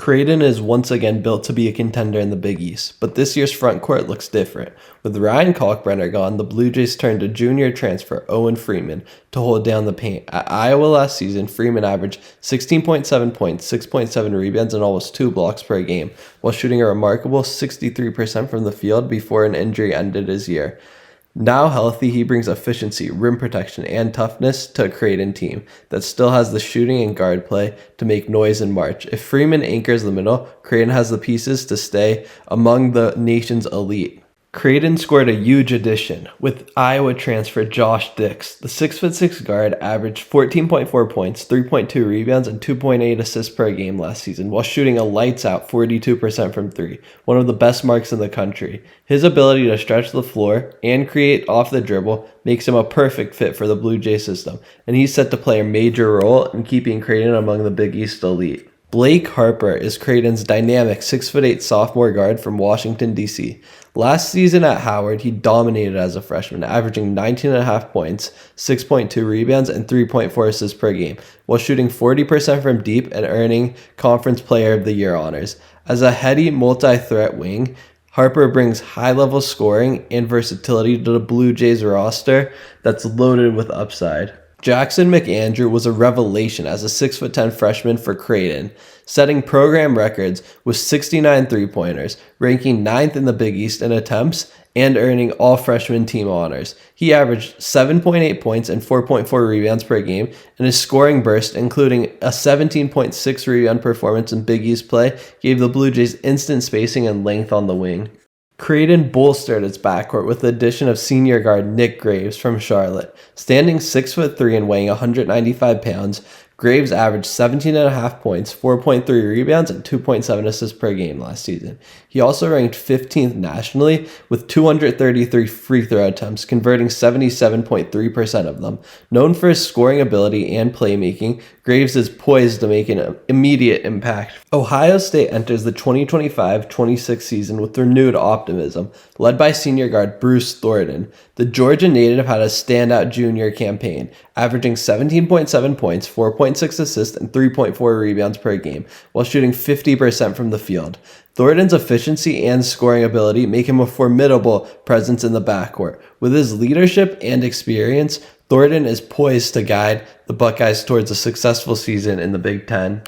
Creighton is once again built to be a contender in the Big East, but this year's front court looks different. With Ryan Kalkbrenner gone, the Blue Jays turned to junior transfer Owen Freeman to hold down the paint. At Iowa last season, Freeman averaged 16.7 points, 6.7 rebounds, and almost 2 blocks per game, while shooting a remarkable 63% from the field before an injury ended his year. Now healthy, he brings efficiency, rim protection, and toughness to a Creighton team that still has the shooting and guard play to make noise in March. If Freeman anchors the middle, Creighton has the pieces to stay among the nation's elite. Creighton scored a huge addition with Iowa transfer Josh Dix. The 6'6" guard averaged 14.4 points, 3.2 rebounds, and 2.8 assists per game last season, while shooting a lights-out 42% from three, one of the best marks in the country. His ability to stretch the floor and create off the dribble makes him a perfect fit for the Blue Jay system, and he's set to play a major role in keeping Creighton among the Big East elite. Blake Harper is Creighton's dynamic 6'8" sophomore guard from Washington, D.C. Last season at Howard, he dominated as a freshman, averaging 19.5 points, 6.2 rebounds, and 3.4 assists per game, while shooting 40% from deep and earning Conference Player of the Year honors. As a heady, multi-threat wing, Harper brings high-level scoring and versatility to the Blue Jays roster that's loaded with upside. Jackson McAndrew was a revelation as a 6'10" freshman for Creighton, setting program records with 69 three-pointers, ranking 9th in the Big East in attempts, and earning all freshman team honors. He averaged 7.8 points and 4.4 rebounds per game, and his scoring burst, including a 17.6 rebound performance in Big East play, gave the Blue Jays instant spacing and length on the wing. Creighton bolstered its backcourt with the addition of senior guard Nick Graves from Charlotte. Standing 6'3" and weighing 195 pounds, Graves averaged 17.5 points, 4.3 rebounds, and 2.7 assists per game last season. He also ranked 15th nationally with 233 free throw attempts, converting 77.3% of them. Known for his scoring ability and playmaking, Graves is poised to make an immediate impact. Ohio State enters the 2025-26 season with renewed optimism, led by senior guard Bruce Thornton. The Georgia native had a standout junior campaign, averaging 17.7 points, 4.6 assists, and 3.4 rebounds per game, while shooting 50% from the field. Thornton's efficiency and scoring ability make him a formidable presence in the backcourt. With his leadership and experience, Thornton is poised to guide the Buckeyes towards a successful season in the Big Ten.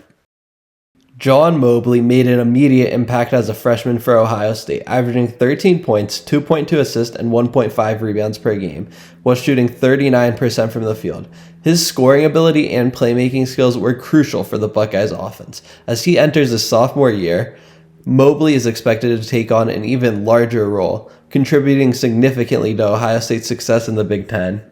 John Mobley made an immediate impact as a freshman for Ohio State, averaging 13 points, 2.2 assists, and 1.5 rebounds per game, while shooting 39% from the field. His scoring ability and playmaking skills were crucial for the Buckeyes offense. As he enters his sophomore year, Mobley is expected to take on an even larger role, contributing significantly to Ohio State's success in the Big Ten.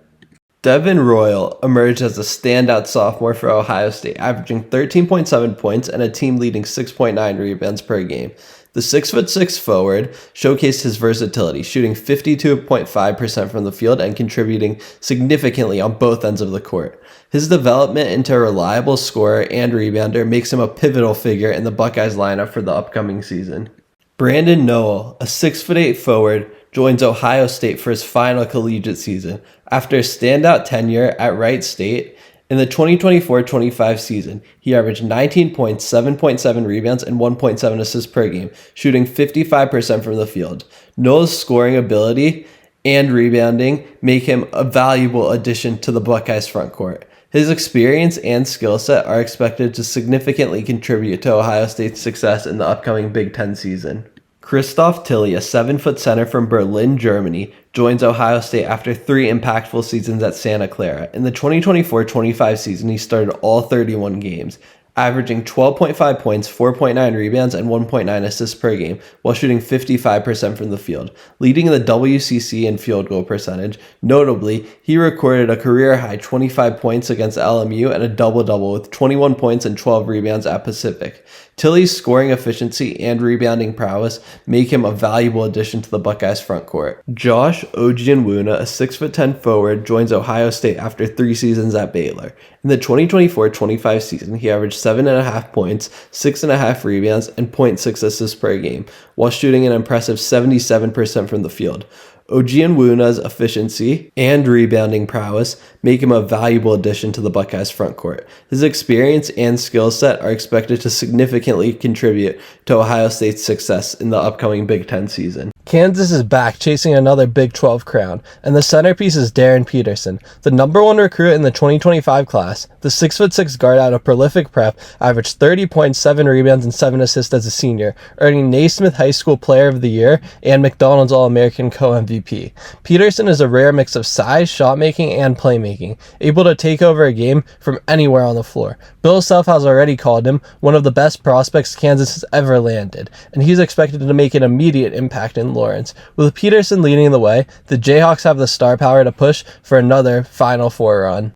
Devin Royal emerged as a standout sophomore for Ohio State, averaging 13.7 points and a team-leading 6.9 rebounds per game. The 6'6" forward showcased his versatility, shooting 52.5% from the field and contributing significantly on both ends of the court. His development into a reliable scorer and rebounder makes him a pivotal figure in the Buckeyes lineup for the upcoming season. Brandon Noel, a 6'8" forward, joins Ohio State for his final collegiate season. After a standout tenure at Wright State, in the 2024-25 season, he averaged 19 points, 7.7 rebounds, and 1.7 assists per game, shooting 55% from the field. Noel's scoring ability and rebounding make him a valuable addition to the Buckeyes front court. His experience and skill set are expected to significantly contribute to Ohio State's success in the upcoming Big Ten season. Christoph Tilley, a 7-foot center from Berlin, Germany, joins Ohio State after 3 impactful seasons at Santa Clara. In the 2024-25 season, he started all 31 games, averaging 12.5 points, 4.9 rebounds, and 1.9 assists per game, while shooting 55% from the field, leading the WCC in field goal percentage. Notably, he recorded a career-high 25 points against LMU and a double-double with 21 points and 12 rebounds at Pacific. Tilley's scoring efficiency and rebounding prowess make him a valuable addition to the Buckeyes front court. Josh Ojianwuna, a 6'10" forward, joins Ohio State after 3 seasons at Baylor. In the 2024-25 season, he averaged 7.5 points, 6.5 rebounds, and 0.6 assists per game, while shooting an impressive 77% from the field. Onwuanu's efficiency and rebounding prowess make him a valuable addition to the Buckeyes' front court. His experience and skill set are expected to significantly contribute to Ohio State's success in the upcoming Big Ten season. Kansas is back chasing another Big 12 crown, and the centerpiece is Darren Peterson, the #1 recruit in the 2025 class. The 6'6" guard out of prolific prep averaged 30 points, 7 rebounds, and 7 assists as a senior, earning Naismith High School Player of the Year and McDonald's All-American Co-MVP. Peterson is a rare mix of size, shot making, and playmaking, able to take over a game from anywhere on the floor. Bill Self has already called him one of the best prospects Kansas has ever landed, and he's expected to make an immediate impact in Lawrence. With Peterson leading the way, the Jayhawks have the star power to push for another Final Four run.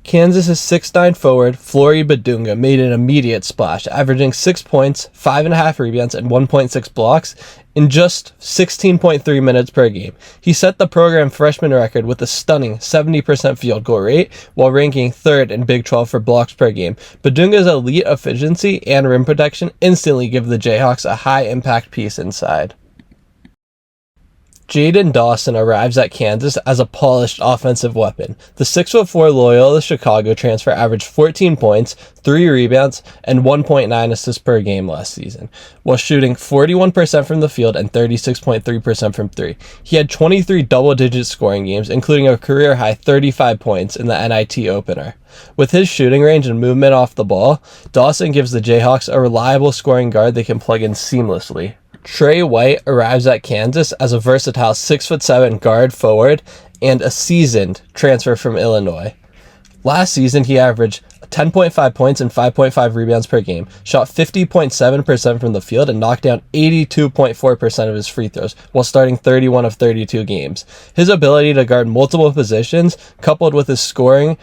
Kansas' 6'9" forward, Flory Badunga, made an immediate splash, averaging 6 points, 5.5 rebounds, and 1.6 blocks in just 16.3 minutes per game. He set the program freshman record with a stunning 70% field goal rate, while ranking 3rd in Big 12 for blocks per game. Badunga's elite efficiency and rim protection instantly give the Jayhawks a high-impact piece inside. Jaden Dawson arrives at Kansas as a polished offensive weapon. The 6'4" Loyola Chicago transfer averaged 14 points, 3 rebounds, and 1.9 assists per game last season, while shooting 41% from the field and 36.3% from 3. He had 23 double-digit scoring games, including a career-high 35 points in the NIT opener. With his shooting range and movement off the ball, Dawson gives the Jayhawks a reliable scoring guard they can plug in seamlessly. Trey White arrives at Kansas as a versatile 6'7" guard forward and a seasoned transfer from Illinois. Last season, he averaged 10.5 points and 5.5 rebounds per game, shot 50.7% from the field, and knocked down 82.4% of his free throws, while starting 31 of 32 games. His ability to guard multiple positions, coupled with his scoring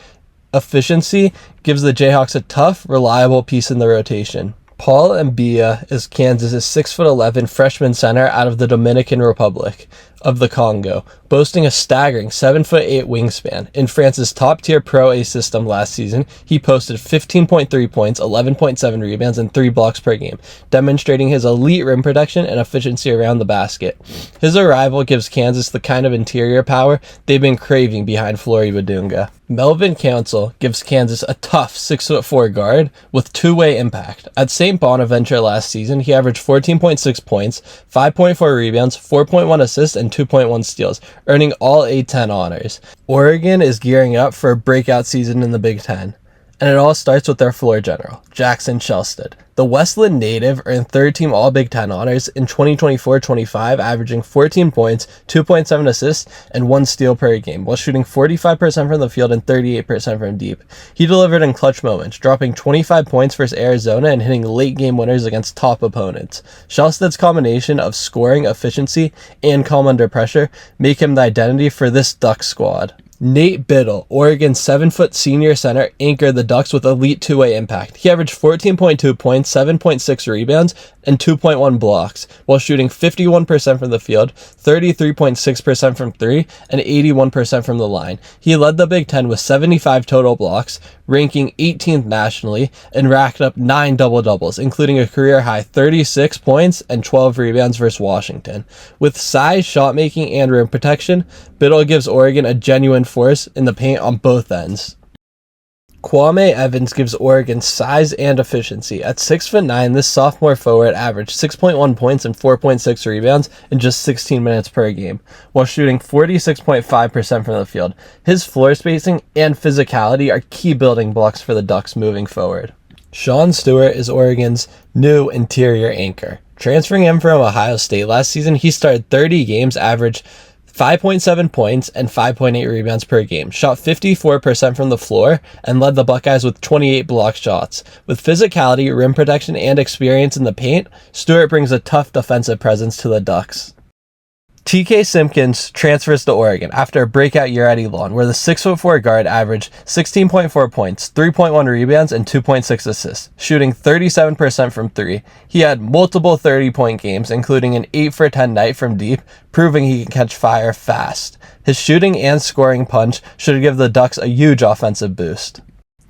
efficiency, gives the Jayhawks a tough, reliable piece in the rotation. Paul Mbia is Kansas' 6'11" freshman center out of the Dominican Republic of the Congo, boasting a staggering 7'8" wingspan. In France's top-tier Pro A system last season, he posted 15.3 points, 11.7 rebounds, and 3 blocks per game, demonstrating his elite rim protection and efficiency around the basket. His arrival gives Kansas the kind of interior power they've been craving behind Flory Badunga. Melvin Council gives Kansas a tough 6'4" guard with two-way impact. At St. Bonaventure last season, he averaged 14.6 points, 5.4 rebounds, 4.1 assists, and 2.1 steals, earning all A-10 honors. Oregon is gearing up for a breakout season in the Big Ten, and it all starts with their floor general, Jackson Shelstad. The Westland native earned third-team All-Big Ten honors in 2024-25, averaging 14 points, 2.7 assists, and 1 steal per game, while shooting 45% from the field and 38% from deep. He delivered in clutch moments, dropping 25 points versus Arizona and hitting late-game winners against top opponents. Shelstad's combination of scoring efficiency and calm under pressure make him the identity for this Duck squad. Nate Biddle, Oregon's 7-foot senior center, anchored the Ducks with elite two-way impact. He averaged 14.2 points, 7.6 rebounds, and 2.1 blocks, while shooting 51% from the field, 33.6% from 3, and 81% from the line. He led the Big Ten with 75 total blocks, ranking 18th nationally, and racked up 9 double-doubles, including a career-high 36 points and 12 rebounds versus Washington. With size, shot-making, and rim protection, Biddle gives Oregon a genuine force in the paint on both ends. Kwame Evans gives Oregon size and efficiency. At 6'9", this sophomore forward averaged 6.1 points and 4.6 rebounds in just 16 minutes per game, while shooting 46.5% from the field. His floor spacing and physicality are key building blocks for the Ducks moving forward. Sean Stewart is Oregon's new interior anchor. Transferring him from Ohio State last season, he started 30 games, averaged 5.7 points and 5.8 rebounds per game, shot 54% from the floor, and led the Buckeyes with 28 block shots. With physicality, rim protection, and experience in the paint, Stewart brings a tough defensive presence to the Ducks. TK Simpkins transfers to Oregon after a breakout year at Elon, where the 6'4" guard averaged 16.4 points, 3.1 rebounds, and 2.6 assists, shooting 37% from 3. He had multiple 30-point games, including an 8 for 10 night from deep, proving he can catch fire fast. His shooting and scoring punch should give the Ducks a huge offensive boost.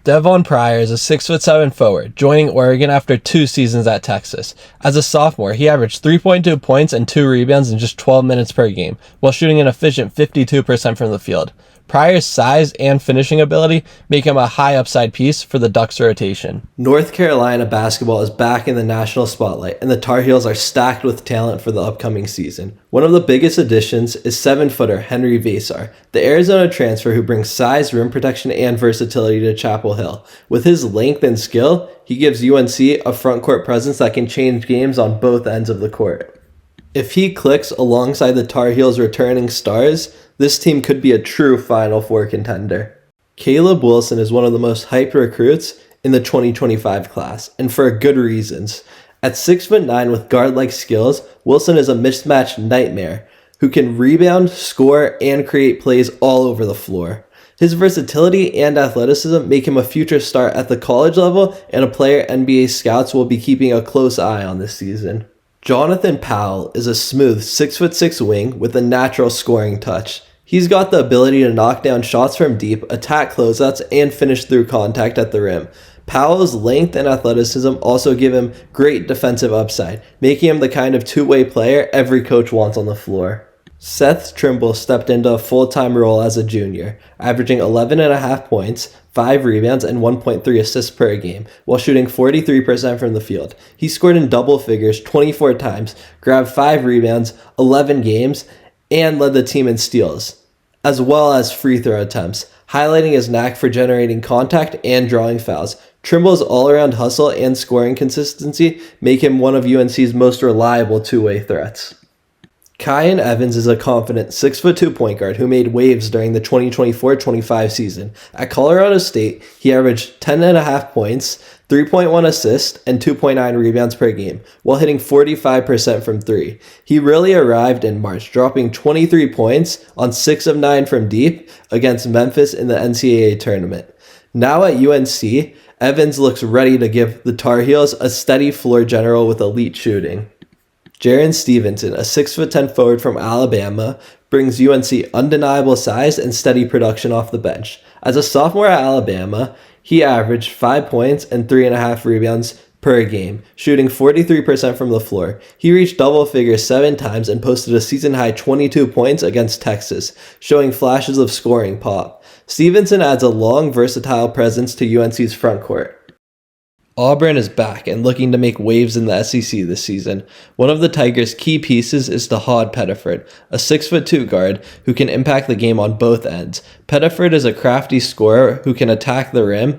Devon Pryor is a 6'7" forward, joining Oregon after 2 seasons at Texas. As a sophomore, he averaged 3.2 points and 2 rebounds in just 12 minutes per game, while shooting an efficient 52% from the field. Pryor's size and finishing ability make him a high upside piece for the Ducks rotation. North Carolina basketball is back in the national spotlight, and the Tar Heels are stacked with talent for the upcoming season. One of the biggest additions is 7-footer Henry Vasar, the Arizona transfer who brings size, rim protection, and versatility to Chapel Hill. With his length and skill, he gives UNC a front court presence that can change games on both ends of the court. If he clicks alongside the Tar Heels' returning stars, this team could be a true Final Four contender. Caleb Wilson is one of the most hyped recruits in the 2025 class, and for good reasons. At 6'9" with guard-like skills, Wilson is a mismatch nightmare who can rebound, score, and create plays all over the floor. His versatility and athleticism make him a future star at the college level and a player NBA scouts will be keeping a close eye on this season. Jonathan Powell is a smooth 6'6" wing with a natural scoring touch. He's got the ability to knock down shots from deep, attack closeouts, and finish through contact at the rim. Powell's length and athleticism also give him great defensive upside, making him the kind of two-way player every coach wants on the floor. Seth Trimble stepped into a full-time role as a junior, averaging 11.5 points, 5 rebounds, and 1.3 assists per game, while shooting 43% from the field. He scored in double figures 24 times, grabbed 5 rebounds, 11 games, and led the team in steals, as well as free throw attempts, highlighting his knack for generating contact and drawing fouls. Trimble's all-around hustle and scoring consistency make him one of UNC's most reliable two-way threats. Kyan Evans is a confident 6'2" point guard who made waves during the 2024-25 season. At Colorado State, he averaged 10.5 points, 3.1 assists, and 2.9 rebounds per game, while hitting 45% from 3. He really arrived in March, dropping 23 points on 6 of 9 from deep against Memphis in the NCAA tournament. Now at UNC, Evans looks ready to give the Tar Heels a steady floor general with elite shooting. Jaren Stevenson, a 6'10" forward from Alabama, brings UNC undeniable size and steady production off the bench. As a sophomore at Alabama, he averaged 5 points and 3.5 rebounds per game, shooting 43% from the floor. He reached double figures 7 times and posted a season-high 22 points against Texas, showing flashes of scoring pop. Stevenson adds a long, versatile presence to UNC's front court. Auburn is back and looking to make waves in the SEC this season. One of the Tigers' key pieces is Tahad Pettiford, a 6'2" guard who can impact the game on both ends. Pettiford is a crafty scorer who can attack the rim,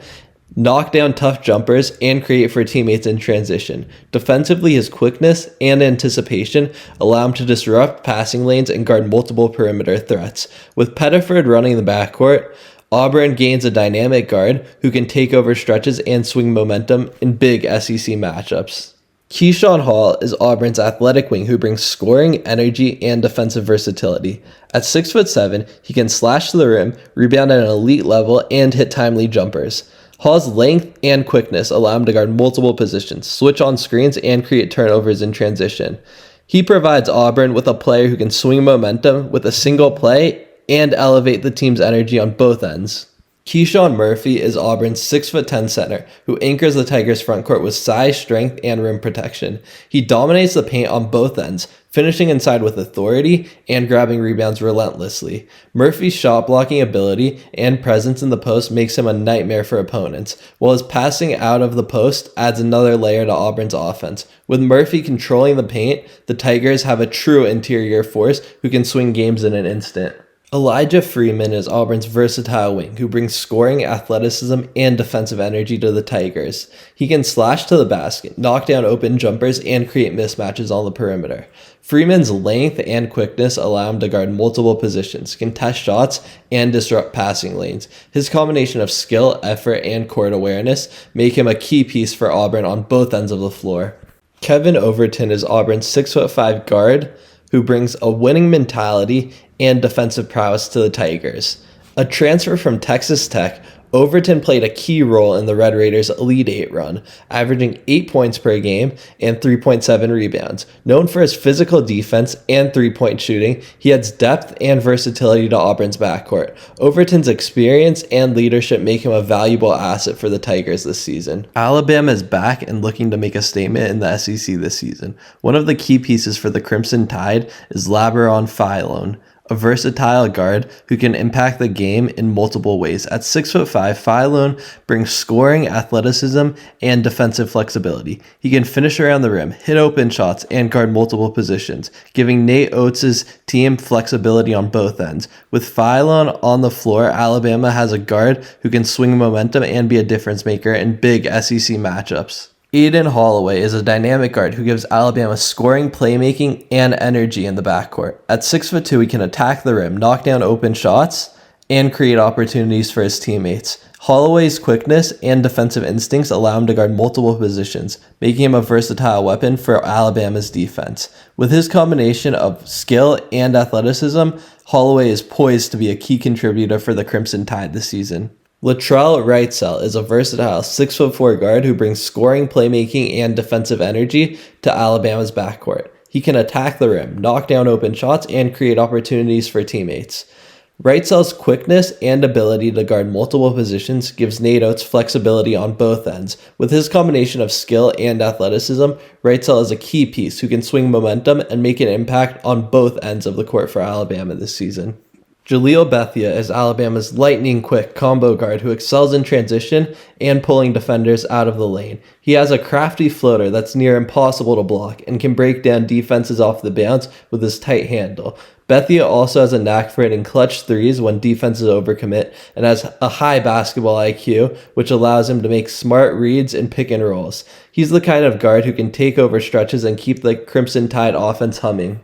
knock down tough jumpers, and create for teammates in transition. Defensively, his quickness and anticipation allow him to disrupt passing lanes and guard multiple perimeter threats. With Pettiford running the backcourt, Auburn gains a dynamic guard who can take over stretches and swing momentum in big SEC matchups. Keyshawn Hall is Auburn's athletic wing who brings scoring, energy, and defensive versatility. At 6'7", he can slash to the rim, rebound at an elite level, and hit timely jumpers. Hall's length and quickness allow him to guard multiple positions, switch on screens, and create turnovers in transition. He provides Auburn with a player who can swing momentum with a single play and elevate the team's energy on both ends. Keyshawn Murphy is Auburn's 6'10" center, who anchors the Tigers' frontcourt with size, strength, and rim protection. He dominates the paint on both ends, finishing inside with authority and grabbing rebounds relentlessly. Murphy's shot-blocking ability and presence in the post makes him a nightmare for opponents, while his passing out of the post adds another layer to Auburn's offense. With Murphy controlling the paint, the Tigers have a true interior force who can swing games in an instant. Elijah Freeman is Auburn's versatile wing who brings scoring, athleticism, and defensive energy to the Tigers. He can slash to the basket, knock down open jumpers, and create mismatches on the perimeter. Freeman's length and quickness allow him to guard multiple positions, contest shots, and disrupt passing lanes. His combination of skill, effort, and court awareness make him a key piece for Auburn on both ends of the floor. Kevin Overton is Auburn's 6'5" guard who brings a winning mentality and defensive prowess to the Tigers. A transfer from Texas Tech, Overton played a key role in the Red Raiders' Elite Eight run, averaging 8 points per game and 3.7 rebounds. Known for his physical defense and three-point shooting, he adds depth and versatility to Auburn's backcourt. Overton's experience and leadership make him a valuable asset for the Tigers this season. Alabama is back and looking to make a statement in the SEC this season. One of the key pieces for the Crimson Tide is Labaron Philon, a versatile guard who can impact the game in multiple ways. At 6'5", Philon brings scoring, athleticism, and defensive flexibility. He can finish around the rim, hit open shots, and guard multiple positions, giving Nate Oates' team flexibility on both ends. With Philon on the floor, Alabama has a guard who can swing momentum and be a difference maker in big SEC matchups. Aiden Holloway is a dynamic guard who gives Alabama scoring, playmaking, and energy in the backcourt. At 6'2", he can attack the rim, knock down open shots, and create opportunities for his teammates. Holloway's quickness and defensive instincts allow him to guard multiple positions, making him a versatile weapon for Alabama's defense. With his combination of skill and athleticism, Holloway is poised to be a key contributor for the Crimson Tide this season. Latrell Wrightsell is a versatile 6'4" guard who brings scoring, playmaking, and defensive energy to Alabama's backcourt. He can attack the rim, knock down open shots, and create opportunities for teammates. Wrightsell's quickness and ability to guard multiple positions gives Nate Oates flexibility on both ends. With his combination of skill and athleticism, Wrightsell is a key piece who can swing momentum and make an impact on both ends of the court for Alabama this season. Jaleel Bethia is Alabama's lightning-quick combo guard who excels in transition and pulling defenders out of the lane. He has a crafty floater that's near impossible to block and can break down defenses off the bounce with his tight handle. Bethia also has a knack for hitting clutch threes when defenses overcommit and has a high basketball IQ, which allows him to make smart reads and pick and rolls. He's the kind of guard who can take over stretches and keep the Crimson Tide offense humming.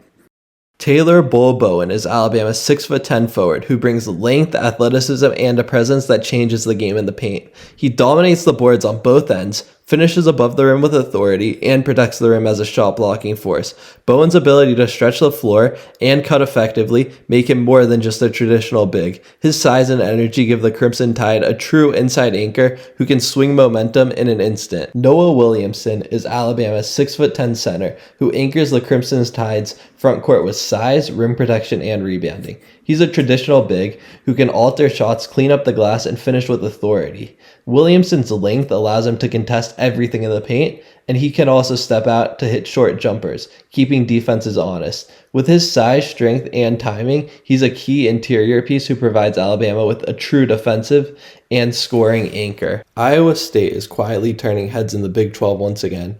Taylor Bull Bowen is Alabama's 6'10" forward who brings length, athleticism, and a presence that changes the game in the paint. He dominates the boards on both ends, finishes above the rim with authority, and protects the rim as a shot-blocking force. Bowen's ability to stretch the floor and cut effectively make him more than just a traditional big. His size and energy give the Crimson Tide a true inside anchor who can swing momentum in an instant. Noah Williamson is Alabama's 6'10" center who anchors the Crimson Tide's front court with size, rim protection, and rebounding. He's a traditional big who can alter shots, clean up the glass, and finish with authority. Williamson's length allows him to contest everything in the paint, and he can also step out to hit short jumpers, keeping defenses honest. With his size, strength, and timing, he's a key interior piece who provides Alabama with a true defensive and scoring anchor. Iowa State is quietly turning heads in the Big 12 once again,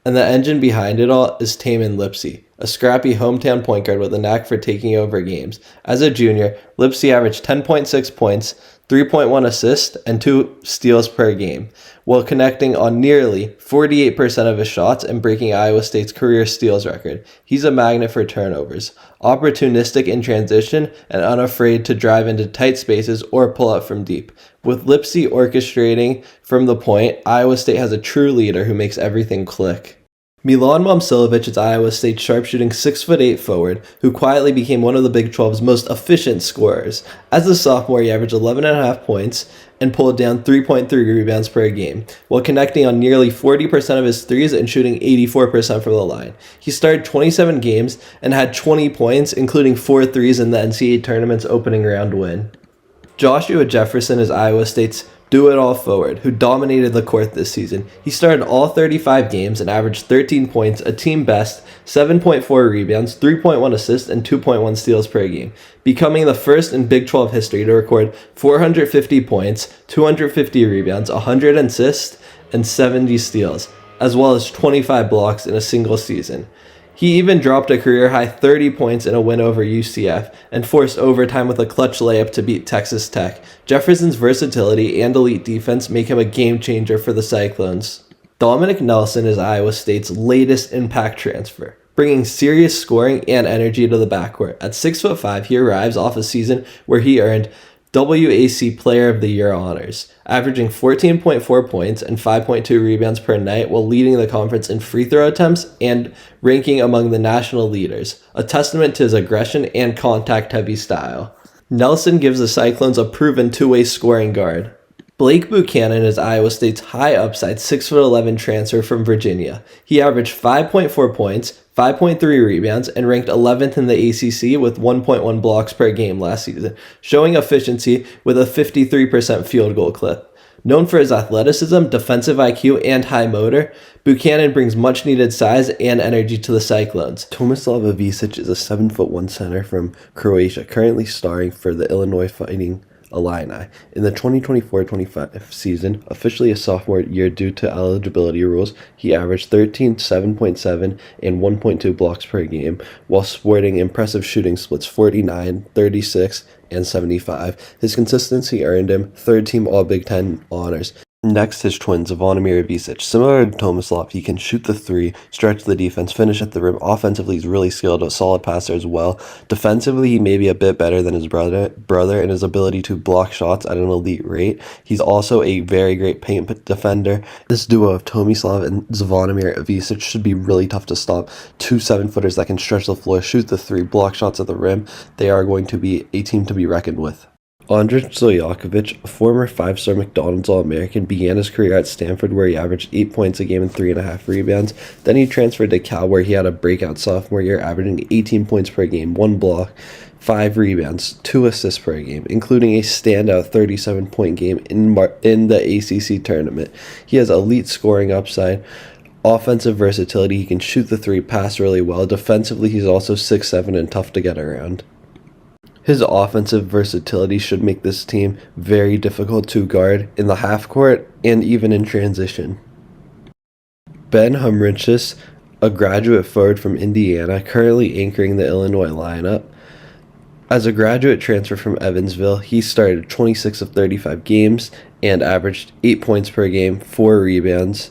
and the engine behind it all is Tamin Lipsey, a scrappy hometown point guard with a knack for taking over games. As a junior, Lipsey averaged 10.6 points, 3.1 assists, and 2 steals per game, while connecting on nearly 48% of his shots and breaking Iowa State's career steals record. He's a magnet for turnovers, opportunistic in transition, and unafraid to drive into tight spaces or pull up from deep. With Lipsey orchestrating from the point, Iowa State has a true leader who makes everything click. Milan Momcilovic is Iowa State's sharpshooting 6'8" forward, who quietly became one of the Big 12's most efficient scorers. As a sophomore, he averaged 11.5 points and pulled down 3.3 rebounds per game, while connecting on nearly 40% of his threes and shooting 84% from the line. He started 27 games and had 20 points, including 4 threes in the NCAA tournament's opening round win. Joshua Jefferson is Iowa State's do-it-all forward, who dominated the court this season. He started all 35 games and averaged 13 points, a team best, 7.4 rebounds, 3.1 assists, and 2.1 steals per game, becoming the first in Big 12 history to record 450 points, 250 rebounds, 100 assists, and 70 steals, as well as 25 blocks in a single season. He even dropped a career-high 30 points in a win over UCF and forced overtime with a clutch layup to beat Texas Tech. Jefferson's versatility and elite defense make him a game-changer for the Cyclones. Dominic Nelson is Iowa State's latest impact transfer, bringing serious scoring and energy to the backcourt. At 6'5", he arrives off a season where he earned WAC Player of the Year honors, averaging 14.4 points and 5.2 rebounds per night while leading the conference in free throw attempts and ranking among the national leaders, a testament to his aggression and contact-heavy style. Nelson gives the Cyclones a proven two-way scoring guard. Blake Buchanan is Iowa State's high upside 6'11" transfer from Virginia. He averaged 5.4 points, 5.3 rebounds, and ranked 11th in the ACC with 1.1 blocks per game last season, showing efficiency with a 53% field goal clip. Known for his athleticism, defensive IQ, and high motor, Buchanan brings much-needed size and energy to the Cyclones. Tomislav Ivicic is a 7'1" center from Croatia, currently starring for the Illinois Fighting Illini. In the 2024-25 season, officially a sophomore year due to eligibility rules, he averaged 13, 7.7, and 1.2 blocks per game, while sporting impressive shooting splits 49, 36, and 75. His consistency earned him third-team All-Big Ten honors. Next, his twin, Zvonimir Ivicic. Similar to Tomislav, he can shoot the three, stretch the defense, finish at the rim. Offensively, he's really skilled, a solid passer as well. Defensively, he may be a bit better than his brother in his ability to block shots at an elite rate. He's also a very great paint defender. This duo of Tomislav and Zvonimir Ivicic should be really tough to stop. Two 7-footers that can stretch the floor, shoot the three, block shots at the rim. They are going to be a team to be reckoned with. Andrej Stojakovic, a former 5-star McDonald's All-American, began his career at Stanford where he averaged 8 points a game and 3.5 rebounds. Then he transferred to Cal where he had a breakout sophomore year, averaging 18 points per game, 1 block, 5 rebounds, 2 assists per game, including a standout 37-point game in the ACC tournament. He has elite scoring upside, offensive versatility. He can shoot the three, pass really well. Defensively, he's also 6'7" and tough to get around. His offensive versatility should make this team very difficult to guard in the half court and even in transition. Ben Humrichis, a graduate forward from Indiana, currently anchoring the Illinois lineup. As a graduate transfer from Evansville, he started 26 of 35 games and averaged 8 points per game, 4 rebounds,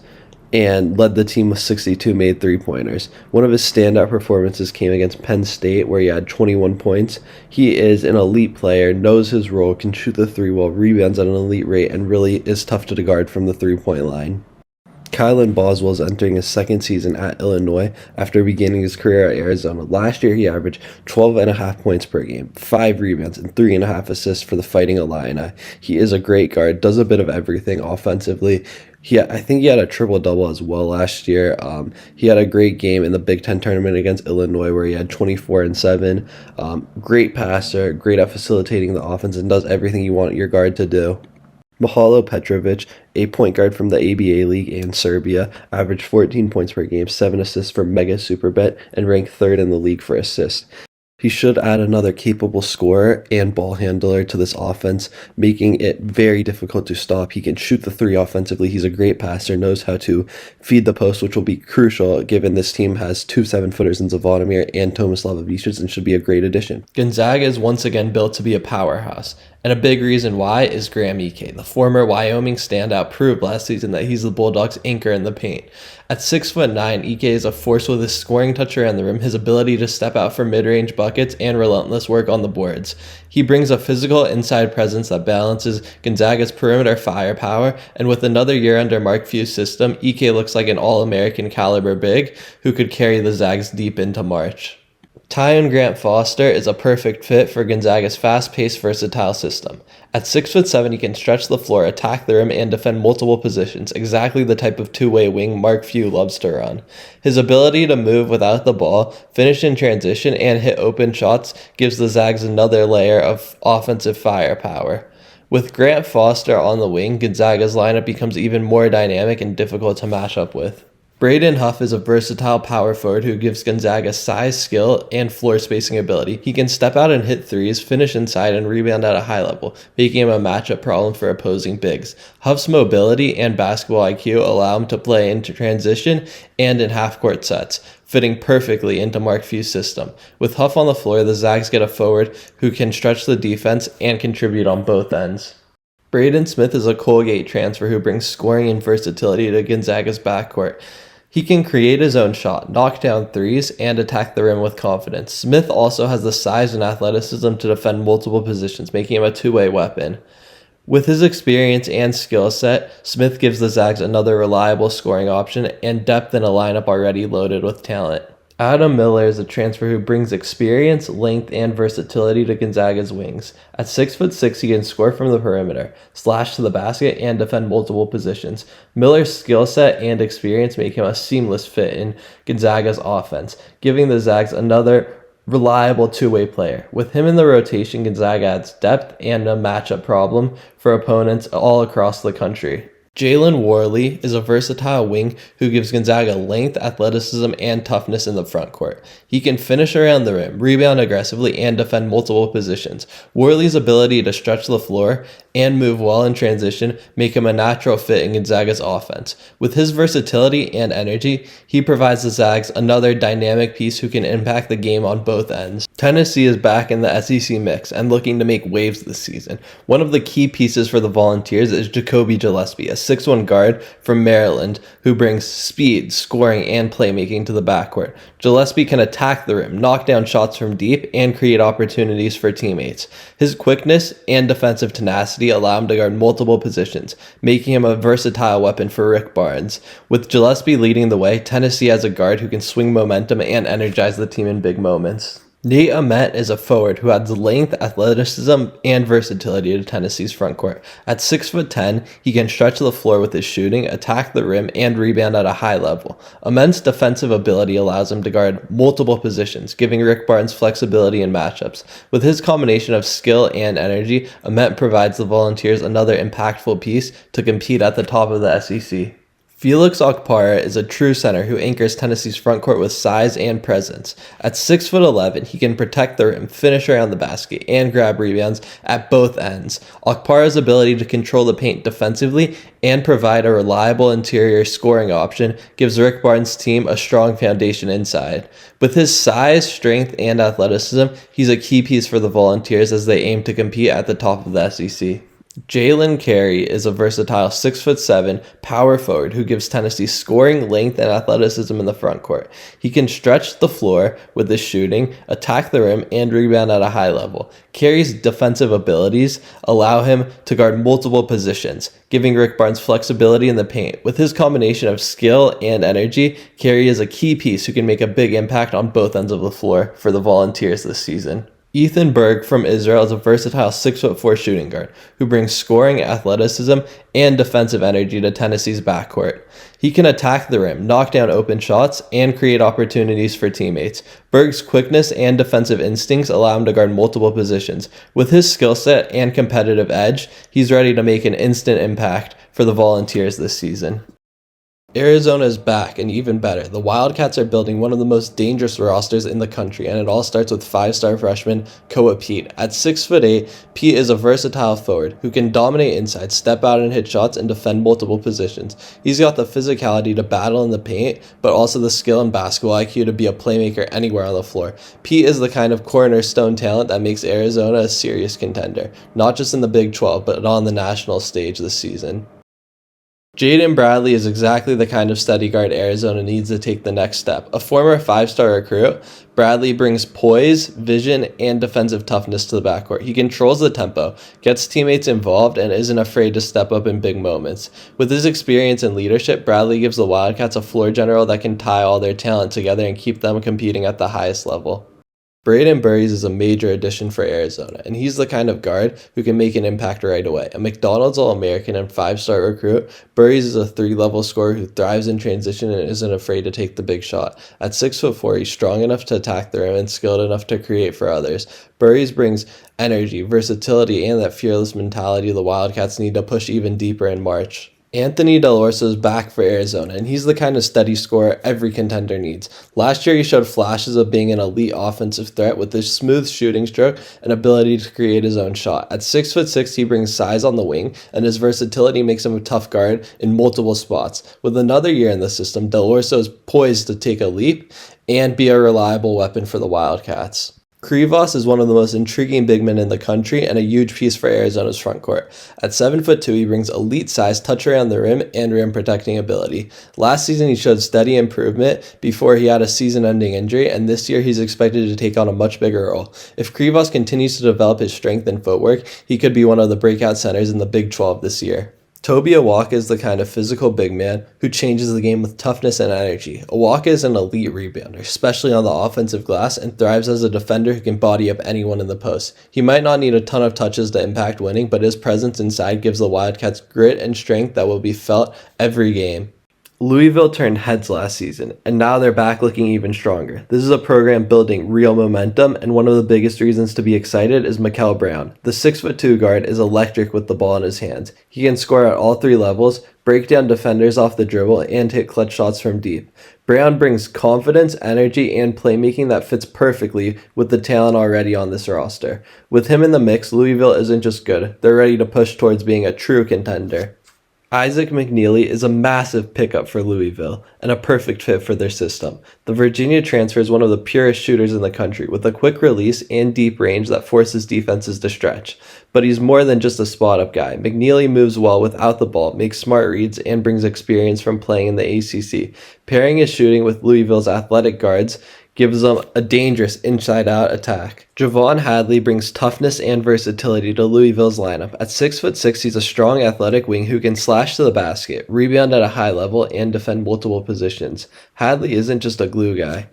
and led the team with 62 made three-pointers. One of his standout performances came against Penn State, where he had 21 points. He is an elite player, knows his role, can shoot the three well, rebounds at an elite rate, and really is tough to guard from the three-point line. Kylan Boswell is entering his second season at Illinois after beginning his career at Arizona. Last year, he averaged 12.5 points per game, 5 rebounds, and 3.5 assists for the Fighting Illini. He is a great guard, does a bit of everything offensively. I think he had a triple-double as well last year. He had a great game in the Big Ten tournament against Illinois where he had 24 and 7. Great passer, great at facilitating the offense, and does everything you want your guard to do. Mahalo Petrovic, a point guard from the ABA League in Serbia, averaged 14 points per game, 7 assists for Mega Superbet, and ranked 3rd in the league for assists. He should add another capable scorer and ball handler to this offense, making it very difficult to stop. He can shoot the three offensively. He's a great passer, knows how to feed the post, which will be crucial given this team has 2 7-footers in Zvonimir and Tomislav Ivicic and should be a great addition. Gonzaga is once again built to be a powerhouse. And a big reason why is Graham Ike. The former Wyoming standout proved last season that he's the Bulldogs' anchor in the paint. At 6'9", Ike is a force with his scoring touch around the rim, his ability to step out for mid-range buckets, and relentless work on the boards. He brings a physical inside presence that balances Gonzaga's perimeter firepower, and with another year under Mark Few's system, Ike looks like an All-American caliber big who could carry the Zags deep into March. Tyon Grant-Foster is a perfect fit for Gonzaga's fast-paced, versatile system. At 6'7", he can stretch the floor, attack the rim, and defend multiple positions, exactly the type of two-way wing Mark Few loves to run. His ability to move without the ball, finish in transition, and hit open shots gives the Zags another layer of offensive firepower. With Grant-Foster on the wing, Gonzaga's lineup becomes even more dynamic and difficult to match up with. Braden Huff is a versatile power forward who gives Gonzaga size, skill, and floor spacing ability. He can step out and hit threes, finish inside, and rebound at a high level, making him a matchup problem for opposing bigs. Huff's mobility and basketball IQ allow him to play into transition and in half-court sets, fitting perfectly into Mark Few's system. With Huff on the floor, the Zags get a forward who can stretch the defense and contribute on both ends. Braden Smith is a Colgate transfer who brings scoring and versatility to Gonzaga's backcourt. He can create his own shot, knock down threes, and attack the rim with confidence. Smith also has the size and athleticism to defend multiple positions, making him a two-way weapon. With his experience and skill set, Smith gives the Zags another reliable scoring option and depth in a lineup already loaded with talent. Adam Miller is a transfer who brings experience, length, and versatility to Gonzaga's wings. At 6'6", he can score from the perimeter, slash to the basket, and defend multiple positions. Miller's skill set and experience make him a seamless fit in Gonzaga's offense, giving the Zags another reliable two-way player. With him in the rotation, Gonzaga adds depth and a matchup problem for opponents all across the country. Jalen Warley is a versatile wing who gives Gonzaga length, athleticism, and toughness in the front court. He can finish around the rim, rebound aggressively, and defend multiple positions. Warley's ability to stretch the floor and move well in transition make him a natural fit in Gonzaga's offense. With his versatility and energy, he provides the Zags another dynamic piece who can impact the game on both ends. Tennessee is back in the SEC mix and looking to make waves this season. One of the key pieces for the Volunteers is Jacoby Gillespie, a 6'1" guard from Maryland who brings speed, scoring, and playmaking to the backcourt. Gillespie can attack the rim, knock down shots from deep, and create opportunities for teammates. His quickness and defensive tenacity allow him to guard multiple positions, making him a versatile weapon for Rick Barnes. With Gillespie leading the way, Tennessee has a guard who can swing momentum and energize the team in big moments. Nate Ahmet is a forward who adds length, athleticism, and versatility to Tennessee's frontcourt. At 6'10", he can stretch the floor with his shooting, attack the rim, and rebound at a high level. Ahmet's defensive ability allows him to guard multiple positions, giving Rick Barnes flexibility in matchups. With his combination of skill and energy, Ahmet provides the Volunteers another impactful piece to compete at the top of the SEC. Felix Okpara is a true center who anchors Tennessee's frontcourt with size and presence. At 6'11", he can protect the rim, finish around the basket, and grab rebounds at both ends. Okpara's ability to control the paint defensively and provide a reliable interior scoring option gives Rick Barnes' team a strong foundation inside. With his size, strength, and athleticism, he's a key piece for the Volunteers as they aim to compete at the top of the SEC. Jalen Carey is a versatile 6'7" power forward who gives Tennessee scoring, length, and athleticism in the front court. He can stretch the floor with his shooting, attack the rim, and rebound at a high level. Carey's defensive abilities allow him to guard multiple positions, giving Rick Barnes flexibility in the paint. With his combination of skill and energy, Carey is a key piece who can make a big impact on both ends of the floor for the Volunteers this season. Ethan Berg from Israel is a versatile 6'4" shooting guard who brings scoring, athleticism, and defensive energy to Tennessee's backcourt. He can attack the rim, knock down open shots, and create opportunities for teammates. Berg's quickness and defensive instincts allow him to guard multiple positions. With his skill set and competitive edge, he's ready to make an instant impact for the Volunteers this season. Arizona is back, and even better. The Wildcats are building one of the most dangerous rosters in the country, and it all starts with 5-star freshman Koa Pete. At 6'8", Pete is a versatile forward who can dominate inside, step out and hit shots, and defend multiple positions. He's got the physicality to battle in the paint, but also the skill and basketball IQ to be a playmaker anywhere on the floor. Pete is the kind of cornerstone talent that makes Arizona a serious contender, not just in the Big 12, but on the national stage this season. Jaden Bradley is exactly the kind of steady guard Arizona needs to take the next step. A former 5-star recruit, Bradley brings poise, vision, and defensive toughness to the backcourt. He controls the tempo, gets teammates involved, and isn't afraid to step up in big moments. With his experience and leadership, Bradley gives the Wildcats a floor general that can tie all their talent together and keep them competing at the highest level. Braden Burries is a major addition for Arizona, and he's the kind of guard who can make an impact right away. A McDonald's All-American and 5-star recruit, Burries is a 3-level scorer who thrives in transition and isn't afraid to take the big shot. At 6'4", he's strong enough to attack the rim and skilled enough to create for others. Burries brings energy, versatility, and that fearless mentality the Wildcats need to push even deeper in March. Anthony Delorso is back for Arizona, and he's the kind of steady scorer every contender needs. Last year, he showed flashes of being an elite offensive threat with his smooth shooting stroke and ability to create his own shot. At 6'6", he brings size on the wing, and his versatility makes him a tough guard in multiple spots. With another year in the system, Delorso is poised to take a leap and be a reliable weapon for the Wildcats. Krivos is one of the most intriguing big men in the country and a huge piece for Arizona's frontcourt. At 7'2", he brings elite size, touch around the rim, and rim protecting ability. Last season, he showed steady improvement before he had a season-ending injury, and this year he's expected to take on a much bigger role. If Krivos continues to develop his strength and footwork, he could be one of the breakout centers in the Big 12 this year. Toby Awaka is the kind of physical big man who changes the game with toughness and energy. Awaka is an elite rebounder, especially on the offensive glass, and thrives as a defender who can body up anyone in the post. He might not need a ton of touches to impact winning, but his presence inside gives the Wildcats grit and strength that will be felt every game. Louisville turned heads last season, and now they're back looking even stronger. This is a program building real momentum, and one of the biggest reasons to be excited is Mikel Brown. The 6'2" guard is electric with the ball in his hands. He can score at all three levels, break down defenders off the dribble, and hit clutch shots from deep. Brown brings confidence, energy, and playmaking that fits perfectly with the talent already on this roster. With him in the mix, Louisville isn't just good, they're ready to push towards being a true contender. Isaac McNeely is a massive pickup for Louisville and a perfect fit for their system. The Virginia transfer is one of the purest shooters in the country, with a quick release and deep range that forces defenses to stretch. But he's more than just a spot-up guy. McNeely moves well without the ball, makes smart reads, and brings experience from playing in the ACC. Pairing his shooting with Louisville's athletic guards gives them a dangerous inside-out attack. Javon Hadley brings toughness and versatility to Louisville's lineup. At 6'6", he's a strong athletic wing who can slash to the basket, rebound at a high level, and defend multiple positions. Hadley isn't just a glue guy.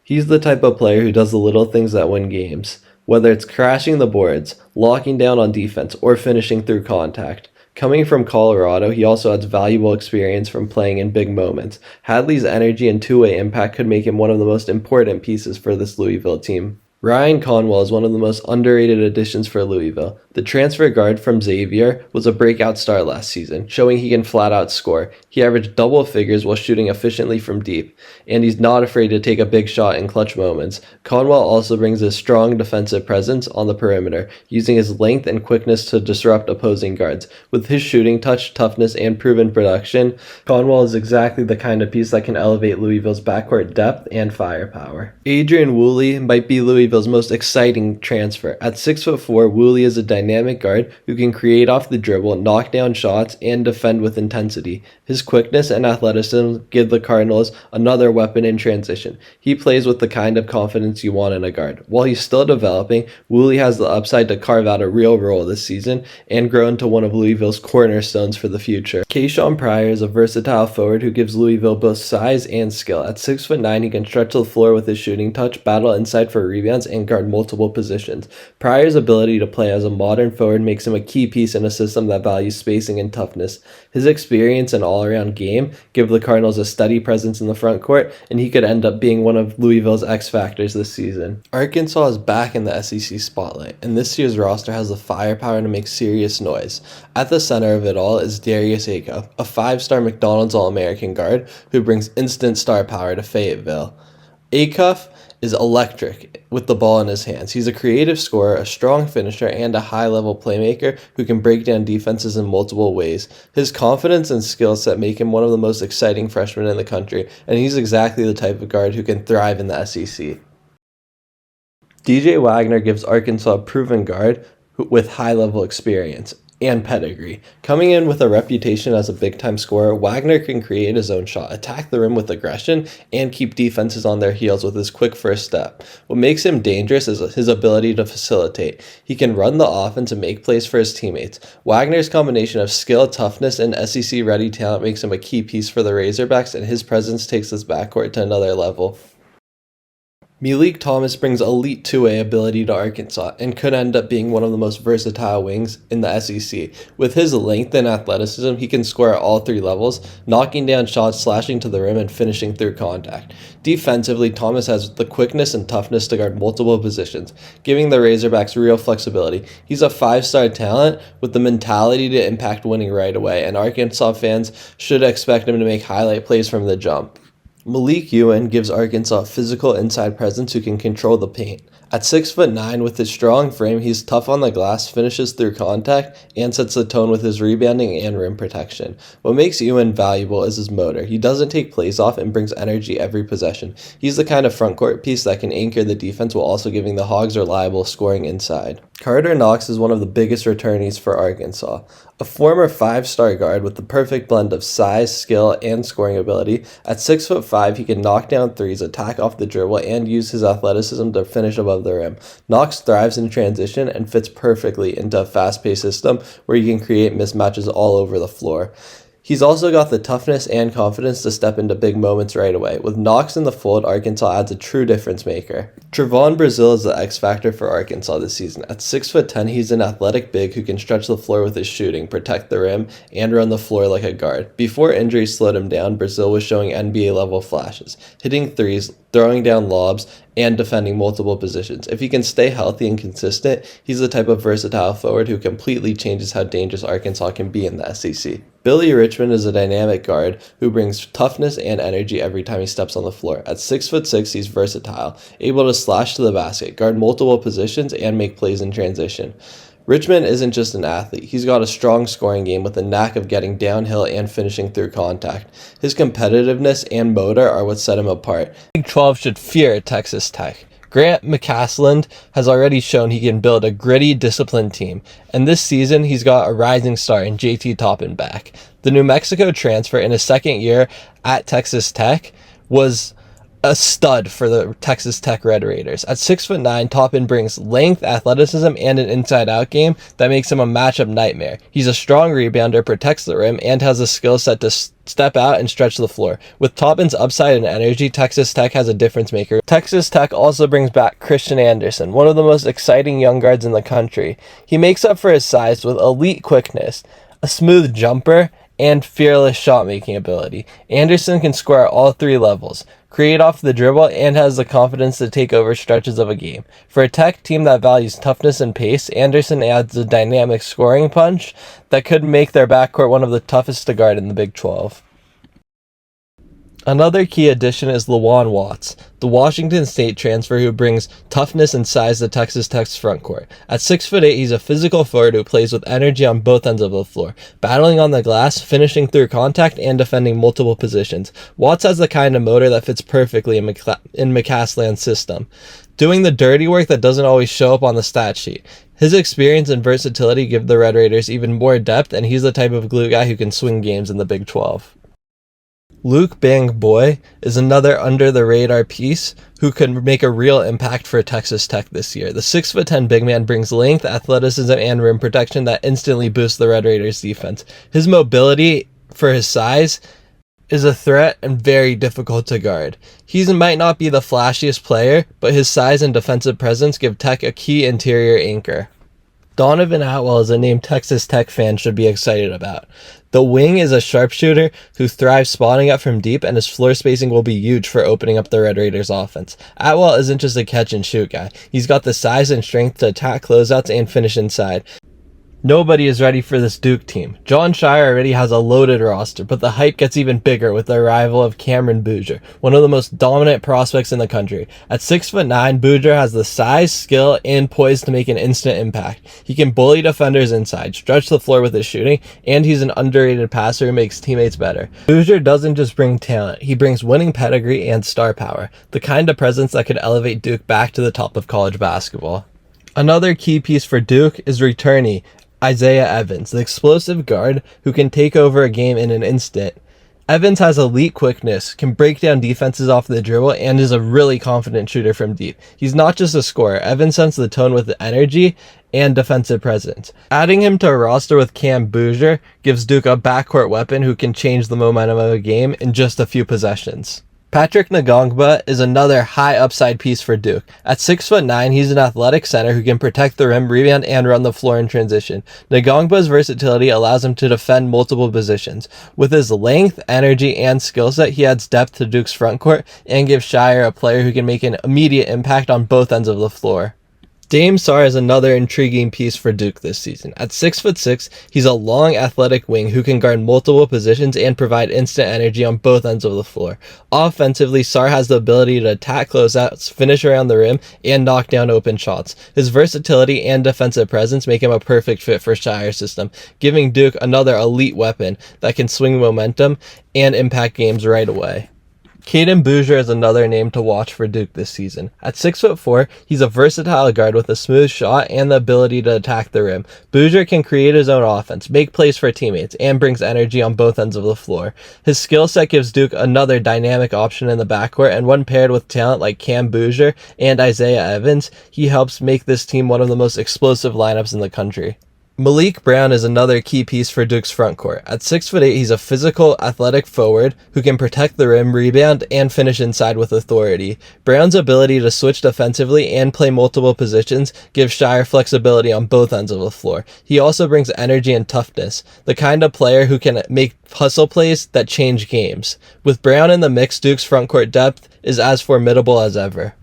He's the type of player who does the little things that win games, whether it's crashing the boards, locking down on defense, or finishing through contact. Coming from Colorado, he also has valuable experience from playing in big moments. Hadley's energy and two-way impact could make him one of the most important pieces for this Louisville team. Ryan Conwell is one of the most underrated additions for Louisville. The transfer guard from Xavier was a breakout star last season, showing he can flat out score. He averaged double figures while shooting efficiently from deep, and he's not afraid to take a big shot in clutch moments. Conwell also brings a strong defensive presence on the perimeter, using his length and quickness to disrupt opposing guards. With his shooting touch, toughness, and proven production, Conwell is exactly the kind of piece that can elevate Louisville's backcourt depth and firepower. Adrian Woolley might be Louisville's most exciting transfer. At 6'4", Woolley is a dynamic guard who can create off the dribble, knock down shots, and defend with intensity. His quickness and athleticism give the Cardinals another weapon in transition. He plays with the kind of confidence you want in a guard. While he's still developing, Woolley has the upside to carve out a real role this season and grow into one of Louisville's cornerstones for the future. Keyshawn Pryor is a versatile forward who gives Louisville both size and skill. At 6'9", he can stretch the floor with his shooting touch, battle inside for rebounds, and guard multiple positions. Pryor's ability to play as a modern forward makes him a key piece in a system that values spacing and toughness. His experience and all-around game give the Cardinals a steady presence in the front court, and he could end up being one of Louisville's X factors this season. Arkansas is back in the SEC spotlight, and this year's roster has the firepower to make serious noise. At the center of it all is Darius Acuff, a 5-star McDonald's All-American guard who brings instant star power to Fayetteville. Acuff is electric with the ball in his hands. He's a creative scorer, a strong finisher, and a high-level playmaker who can break down defenses in multiple ways. His confidence and skill set make him one of the most exciting freshmen in the country, and he's exactly the type of guard who can thrive in the SEC. DJ Wagner gives Arkansas a proven guard with high-level experience and pedigree. Coming in with a reputation as a big-time scorer, Wagner can create his own shot, attack the rim with aggression, and keep defenses on their heels with his quick first step. What makes him dangerous is his ability to facilitate. He can run the offense and make plays for his teammates. Wagner's combination of skill, toughness, and SEC-ready talent makes him a key piece for the Razorbacks, and his presence takes this backcourt to another level. Malik Thomas brings elite two-way ability to Arkansas and could end up being one of the most versatile wings in the SEC. With his length and athleticism, he can score at all three levels, knocking down shots, slashing to the rim, and finishing through contact. Defensively, Thomas has the quickness and toughness to guard multiple positions, giving the Razorbacks real flexibility. He's a 5-star talent with the mentality to impact winning right away, and Arkansas fans should expect him to make highlight plays from the jump. Malik Ewan gives Arkansas a physical inside presence who can control the paint. At 6'9", with his strong frame, he's tough on the glass, finishes through contact, and sets the tone with his rebounding and rim protection. What makes Ewan valuable is his motor. He doesn't take plays off and brings energy every possession. He's the kind of frontcourt piece that can anchor the defense while also giving the Hogs reliable scoring inside. Carter Knox is one of the biggest returnees for Arkansas. A former 5-star guard with the perfect blend of size, skill, and scoring ability, at 6'5", he can knock down threes, attack off the dribble, and use his athleticism to finish above of the rim. Knox thrives in transition and fits perfectly into a fast-paced system where he can create mismatches all over the floor. He's also got the toughness and confidence to step into big moments right away. With Knox in the fold, Arkansas adds a true difference maker. Trevon Brazile is the X factor for Arkansas this season. At 6'10", he's an athletic big who can stretch the floor with his shooting, protect the rim, and run the floor like a guard. Before injuries slowed him down, Brazile was showing NBA-level flashes, hitting threes, throwing down lobs, and defending multiple positions. If he can stay healthy and consistent, he's the type of versatile forward who completely changes how dangerous Arkansas can be in the SEC. Billy Richmond is a dynamic guard who brings toughness and energy every time he steps on the floor. At 6'6", he's versatile, able to slash to the basket, guard multiple positions, and make plays in transition. Richmond isn't just an athlete. He's got a strong scoring game with a knack of getting downhill and finishing through contact. His competitiveness and motor are what set him apart. Big 12 should fear Texas Tech. Grant McCasland has already shown he can build a gritty, disciplined team, and this season he's got a rising star in JT Toppin back. The New Mexico transfer in his second year at Texas Tech was a stud for the Texas Tech Red Raiders. At 6'9", Toppin brings length, athleticism, and an inside-out game that makes him a matchup nightmare. He's a strong rebounder, protects the rim, and has a skill set to step out and stretch the floor. With Toppin's upside and energy, Texas Tech has a difference maker. Texas Tech also brings back Christian Anderson, one of the most exciting young guards in the country. He makes up for his size with elite quickness, a smooth jumper, and fearless shot-making ability. Anderson can score at all three levels, create off the dribble, and has the confidence to take over stretches of a game. For a Tech team that values toughness and pace, Anderson adds a dynamic scoring punch that could make their backcourt one of the toughest to guard in the Big 12. Another key addition is Lawan Watts, the Washington State transfer who brings toughness and size to Texas Tech's frontcourt. At 6'8", he's a physical forward who plays with energy on both ends of the floor, battling on the glass, finishing through contact, and defending multiple positions. Watts has the kind of motor that fits perfectly in McCasland's system, doing the dirty work that doesn't always show up on the stat sheet. His experience and versatility give the Red Raiders even more depth, and he's the type of glue guy who can swing games in the Big 12. Luke Bang Boy is another under-the-radar piece who could make a real impact for Texas Tech this year. The 6'10" big man brings length, athleticism, and rim protection that instantly boosts the Red Raiders' defense. His mobility for his size is a threat and very difficult to guard. He might not be the flashiest player, but his size and defensive presence give Tech a key interior anchor. Donovan Atwell is a name Texas Tech fans should be excited about. The wing is a sharpshooter who thrives spotting up from deep, and his floor spacing will be huge for opening up the Red Raiders' offense. Atwell isn't just a catch-and-shoot guy. He's got the size and strength to attack closeouts and finish inside. Nobody is ready for this Duke team. Jon Scheyer already has a loaded roster, but the hype gets even bigger with the arrival of Cameron Boozer, one of the most dominant prospects in the country. At 6'9", Boozer has the size, skill, and poise to make an instant impact. He can bully defenders inside, stretch the floor with his shooting, and he's an underrated passer who makes teammates better. Boozer doesn't just bring talent, he brings winning pedigree and star power, the kind of presence that could elevate Duke back to the top of college basketball. Another key piece for Duke is returnee Isaiah Evans, the explosive guard who can take over a game in an instant. Evans has elite quickness, can break down defenses off the dribble, and is a really confident shooter from deep. He's not just a scorer. Evans sets the tone with energy and defensive presence. Adding him to a roster with Cam Boozer gives Duke a backcourt weapon who can change the momentum of a game in just a few possessions. Patrick Ngongba is another high upside piece for Duke. At 6'9", he's an athletic center who can protect the rim, rebound, and run the floor in transition. Ngongba's versatility allows him to defend multiple positions. With his length, energy, and skill set, he adds depth to Duke's frontcourt and gives Scheyer a player who can make an immediate impact on both ends of the floor. Dame Sarr is another intriguing piece for Duke this season. At 6'6", he's a long, athletic wing who can guard multiple positions and provide instant energy on both ends of the floor. Offensively, Sarr has the ability to attack closeouts, finish around the rim, and knock down open shots. His versatility and defensive presence make him a perfect fit for Scheyer's system, giving Duke another elite weapon that can swing momentum and impact games right away. Caden Bouger is another name to watch for Duke this season. At 6'4", he's a versatile guard with a smooth shot and the ability to attack the rim. Bouger can create his own offense, make plays for teammates, and brings energy on both ends of the floor. His skill set gives Duke another dynamic option in the backcourt, and when paired with talent like Cam Bouger and Isaiah Evans, he helps make this team one of the most explosive lineups in the country. Malik Brown is another key piece for Duke's frontcourt. At 6'8", he's a physical, athletic forward who can protect the rim, rebound, and finish inside with authority. Brown's ability to switch defensively and play multiple positions gives Shire flexibility on both ends of the floor. He also brings energy and toughness, the kind of player who can make hustle plays that change games. With Brown in the mix, Duke's frontcourt depth is as formidable as ever.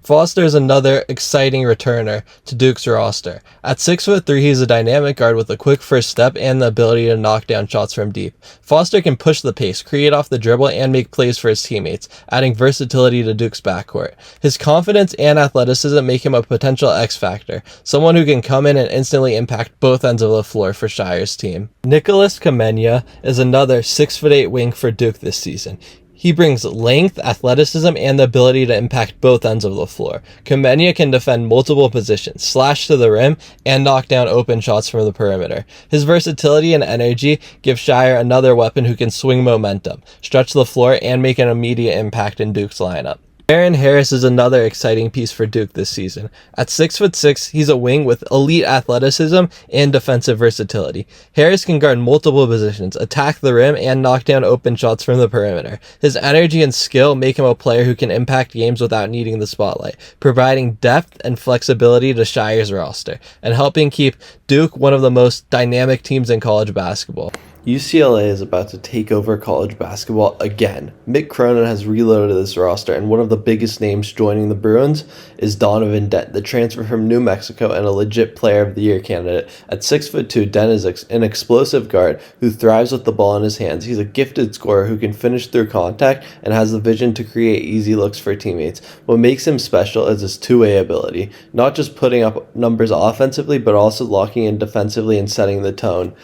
Foster is another exciting returner to Duke's roster. At 6'3", he's a dynamic guard with a quick first step and the ability to knock down shots from deep. Foster can push the pace, create off the dribble, and make plays for his teammates, adding versatility to Duke's backcourt. His confidence and athleticism make him a potential X factor, someone who can come in and instantly impact both ends of the floor for Shire's team. Nicholas Kamenya is another 6'8" wing for Duke this season. He brings length, athleticism, and the ability to impact both ends of the floor. Kamenya can defend multiple positions, slash to the rim, and knock down open shots from the perimeter. His versatility and energy give Shire another weapon who can swing momentum, stretch the floor, and make an immediate impact in Duke's lineup. Aaron Harris is another exciting piece for Duke this season. At 6'6", he's a wing with elite athleticism and defensive versatility. Harris can guard multiple positions, attack the rim, and knock down open shots from the perimeter. His energy and skill make him a player who can impact games without needing the spotlight, providing depth and flexibility to Shire's roster, and helping keep Duke one of the most dynamic teams in college basketball. UCLA is about to take over college basketball again. Mick Cronin has reloaded this roster, and one of the biggest names joining the Bruins is Donovan Dent, the transfer from New Mexico and a legit Player of the Year candidate. At 6'2", Dent is an explosive guard who thrives with the ball in his hands. He's a gifted scorer who can finish through contact and has the vision to create easy looks for teammates. What makes him special is his two-way ability, not just putting up numbers offensively, but also locking in defensively and setting the tone.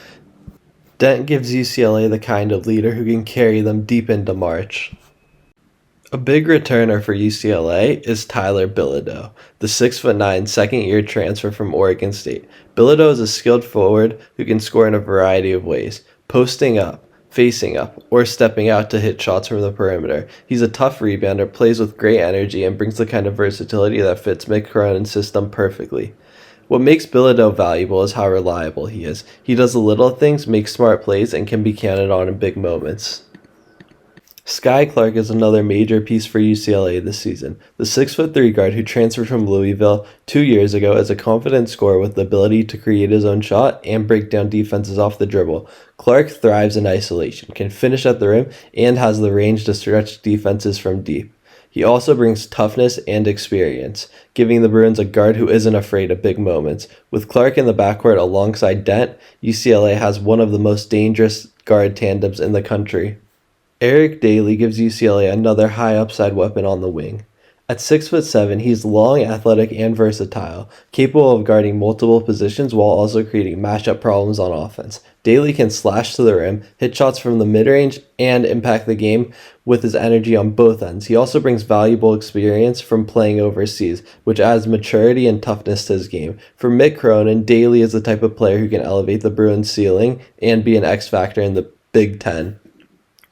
Dent gives UCLA the kind of leader who can carry them deep into March. A big returner for UCLA is Tyler Bilodeau, the 6'9" second-year transfer from Oregon State. Bilodeau is a skilled forward who can score in a variety of ways, posting up, facing up, or stepping out to hit shots from the perimeter. He's a tough rebounder, plays with great energy, and brings the kind of versatility that fits Mick Cronin's system perfectly. What makes Bilodeau valuable is how reliable he is. He does the little things, makes smart plays, and can be counted on in big moments. Sky Clark is another major piece for UCLA this season. The 6'3" guard who transferred from Louisville 2 years ago is a confident scorer with the ability to create his own shot and break down defenses off the dribble. Clark thrives in isolation, can finish at the rim, and has the range to stretch defenses from deep. He also brings toughness and experience, giving the Bruins a guard who isn't afraid of big moments. With Clark in the backcourt alongside Dent, UCLA has one of the most dangerous guard tandems in the country. Eric Daly gives UCLA another high upside weapon on the wing. At 6'7", he's long, athletic, and versatile, capable of guarding multiple positions while also creating matchup problems on offense. Daly can slash to the rim, hit shots from the mid-range, and impact the game with his energy on both ends. He also brings valuable experience from playing overseas, which adds maturity and toughness to his game. For Mick Cronin, Daly is the type of player who can elevate the Bruins' ceiling and be an X factor in the Big Ten.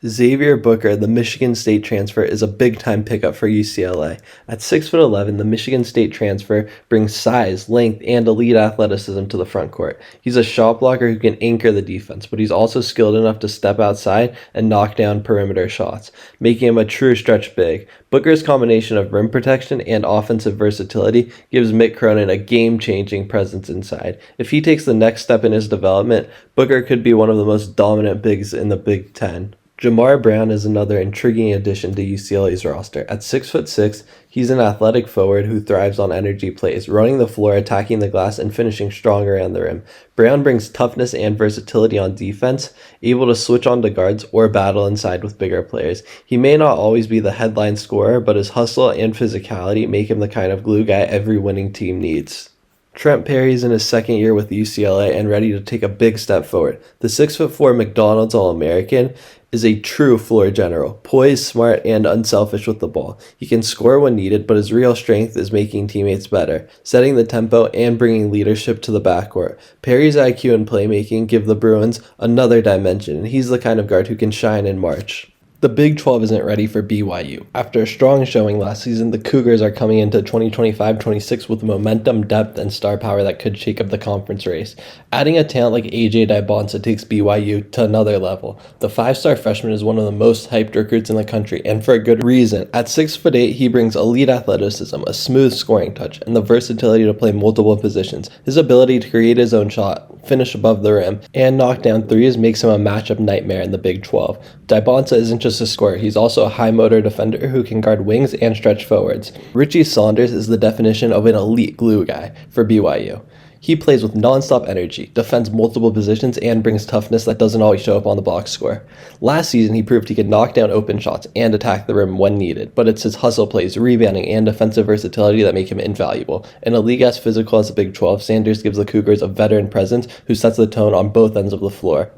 Xavier Booker, the Michigan State transfer, is a big-time pickup for UCLA. At 6'11", the Michigan State transfer brings size, length, and elite athleticism to the front court. He's a shot blocker who can anchor the defense, but he's also skilled enough to step outside and knock down perimeter shots, making him a true stretch big. Booker's combination of rim protection and offensive versatility gives Mick Cronin a game-changing presence inside. If he takes the next step in his development, Booker could be one of the most dominant bigs in the Big Ten. Jamar Brown is another intriguing addition to UCLA's roster. At 6'6", he's an athletic forward who thrives on energy plays, running the floor, attacking the glass, and finishing strong around the rim. Brown brings toughness and versatility on defense, able to switch on to guards or battle inside with bigger players. He may not always be the headline scorer, but his hustle and physicality make him the kind of glue guy every winning team needs. Trent Perry's in his second year with UCLA and ready to take a big step forward. The 6'4" McDonald's All-American is a true floor general, poised, smart, and unselfish with the ball. He can score when needed, but his real strength is making teammates better, setting the tempo, and bringing leadership to the backcourt. Perry's IQ and playmaking give the Bruins another dimension, and he's the kind of guard who can shine in March. The Big 12 isn't ready for BYU. After a strong showing last season, the Cougars are coming into 2025-26 with momentum, depth, and star power that could shake up the conference race. Adding a talent like AJ Dybonsa takes BYU to another level. The five-star freshman is one of the most hyped recruits in the country, and for a good reason. At 6'8", he brings elite athleticism, a smooth scoring touch, and the versatility to play multiple positions. His ability to create his own shot, finish above the rim, and knock down threes makes him a matchup nightmare in the Big 12. Dybonsa isn't just a scorer, he's also a high-motor defender who can guard wings and stretch forwards. Richie Saunders is the definition of an elite glue guy for BYU. He plays with non-stop energy, defends multiple positions, and brings toughness that doesn't always show up on the box score. Last season, he proved he could knock down open shots and attack the rim when needed, but it's his hustle plays, rebounding, and defensive versatility that make him invaluable. In a league as physical as the Big 12, Sanders gives the Cougars a veteran presence who sets the tone on both ends of the floor.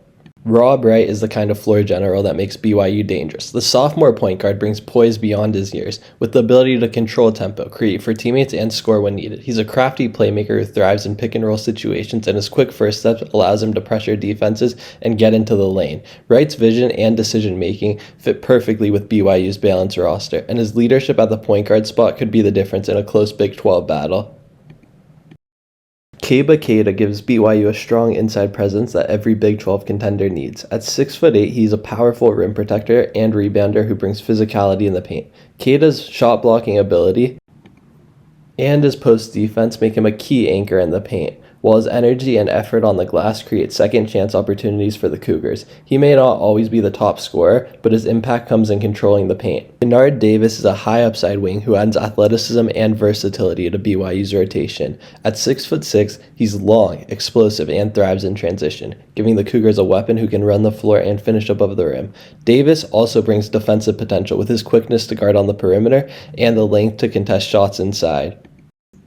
Rob Wright is the kind of floor general that makes BYU dangerous. The sophomore point guard brings poise beyond his years, with the ability to control tempo, create for teammates, and score when needed. He's a crafty playmaker who thrives in pick-and-roll situations, and his quick first step allows him to pressure defenses and get into the lane. Wright's vision and decision-making fit perfectly with BYU's balanced roster, and his leadership at the point guard spot could be the difference in a close Big 12 battle. Keba Keita gives BYU a strong inside presence that every Big 12 contender needs. At 6'8", he's a powerful rim protector and rebounder who brings physicality in the paint. Keita's shot blocking ability and his post defense make him a key anchor in the paint, while his energy and effort on the glass create second chance opportunities for the Cougars. He may not always be the top scorer, but his impact comes in controlling the paint. Bernard Davis is a high upside wing who adds athleticism and versatility to BYU's rotation. At 6'6", he's long, explosive, and thrives in transition, giving the Cougars a weapon who can run the floor and finish above the rim. Davis also brings defensive potential with his quickness to guard on the perimeter and the length to contest shots inside.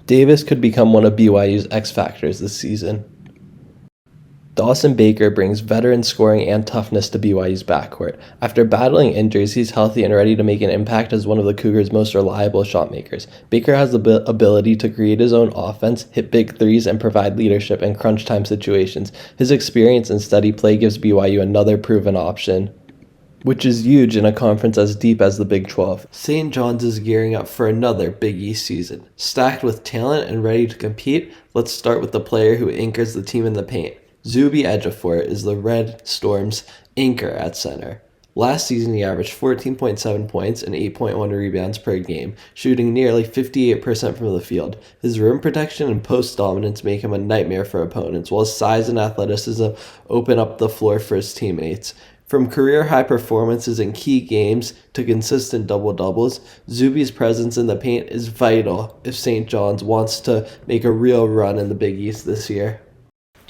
Davis could become one of BYU's X factors this season. Dawson Baker brings veteran scoring and toughness to BYU's backcourt. After battling injuries, he's healthy and ready to make an impact as one of the Cougars' most reliable shot makers. Baker has the ability to create his own offense, hit big threes, and provide leadership in crunch time situations. His experience and steady play gives BYU another proven option, which is huge in a conference as deep as the Big 12. St. John's is gearing up for another Big East season. Stacked with talent and ready to compete, let's start with the player who anchors the team in the paint. Zuby Ejiofor is the Red Storm's anchor at center. Last season, he averaged 14.7 points and 8.1 rebounds per game, shooting nearly 58% from the field. His rim protection and post dominance make him a nightmare for opponents, while his size and athleticism open up the floor for his teammates. From career-high performances in key games to consistent double-doubles, Zuby's presence in the paint is vital if St. John's wants to make a real run in the Big East this year.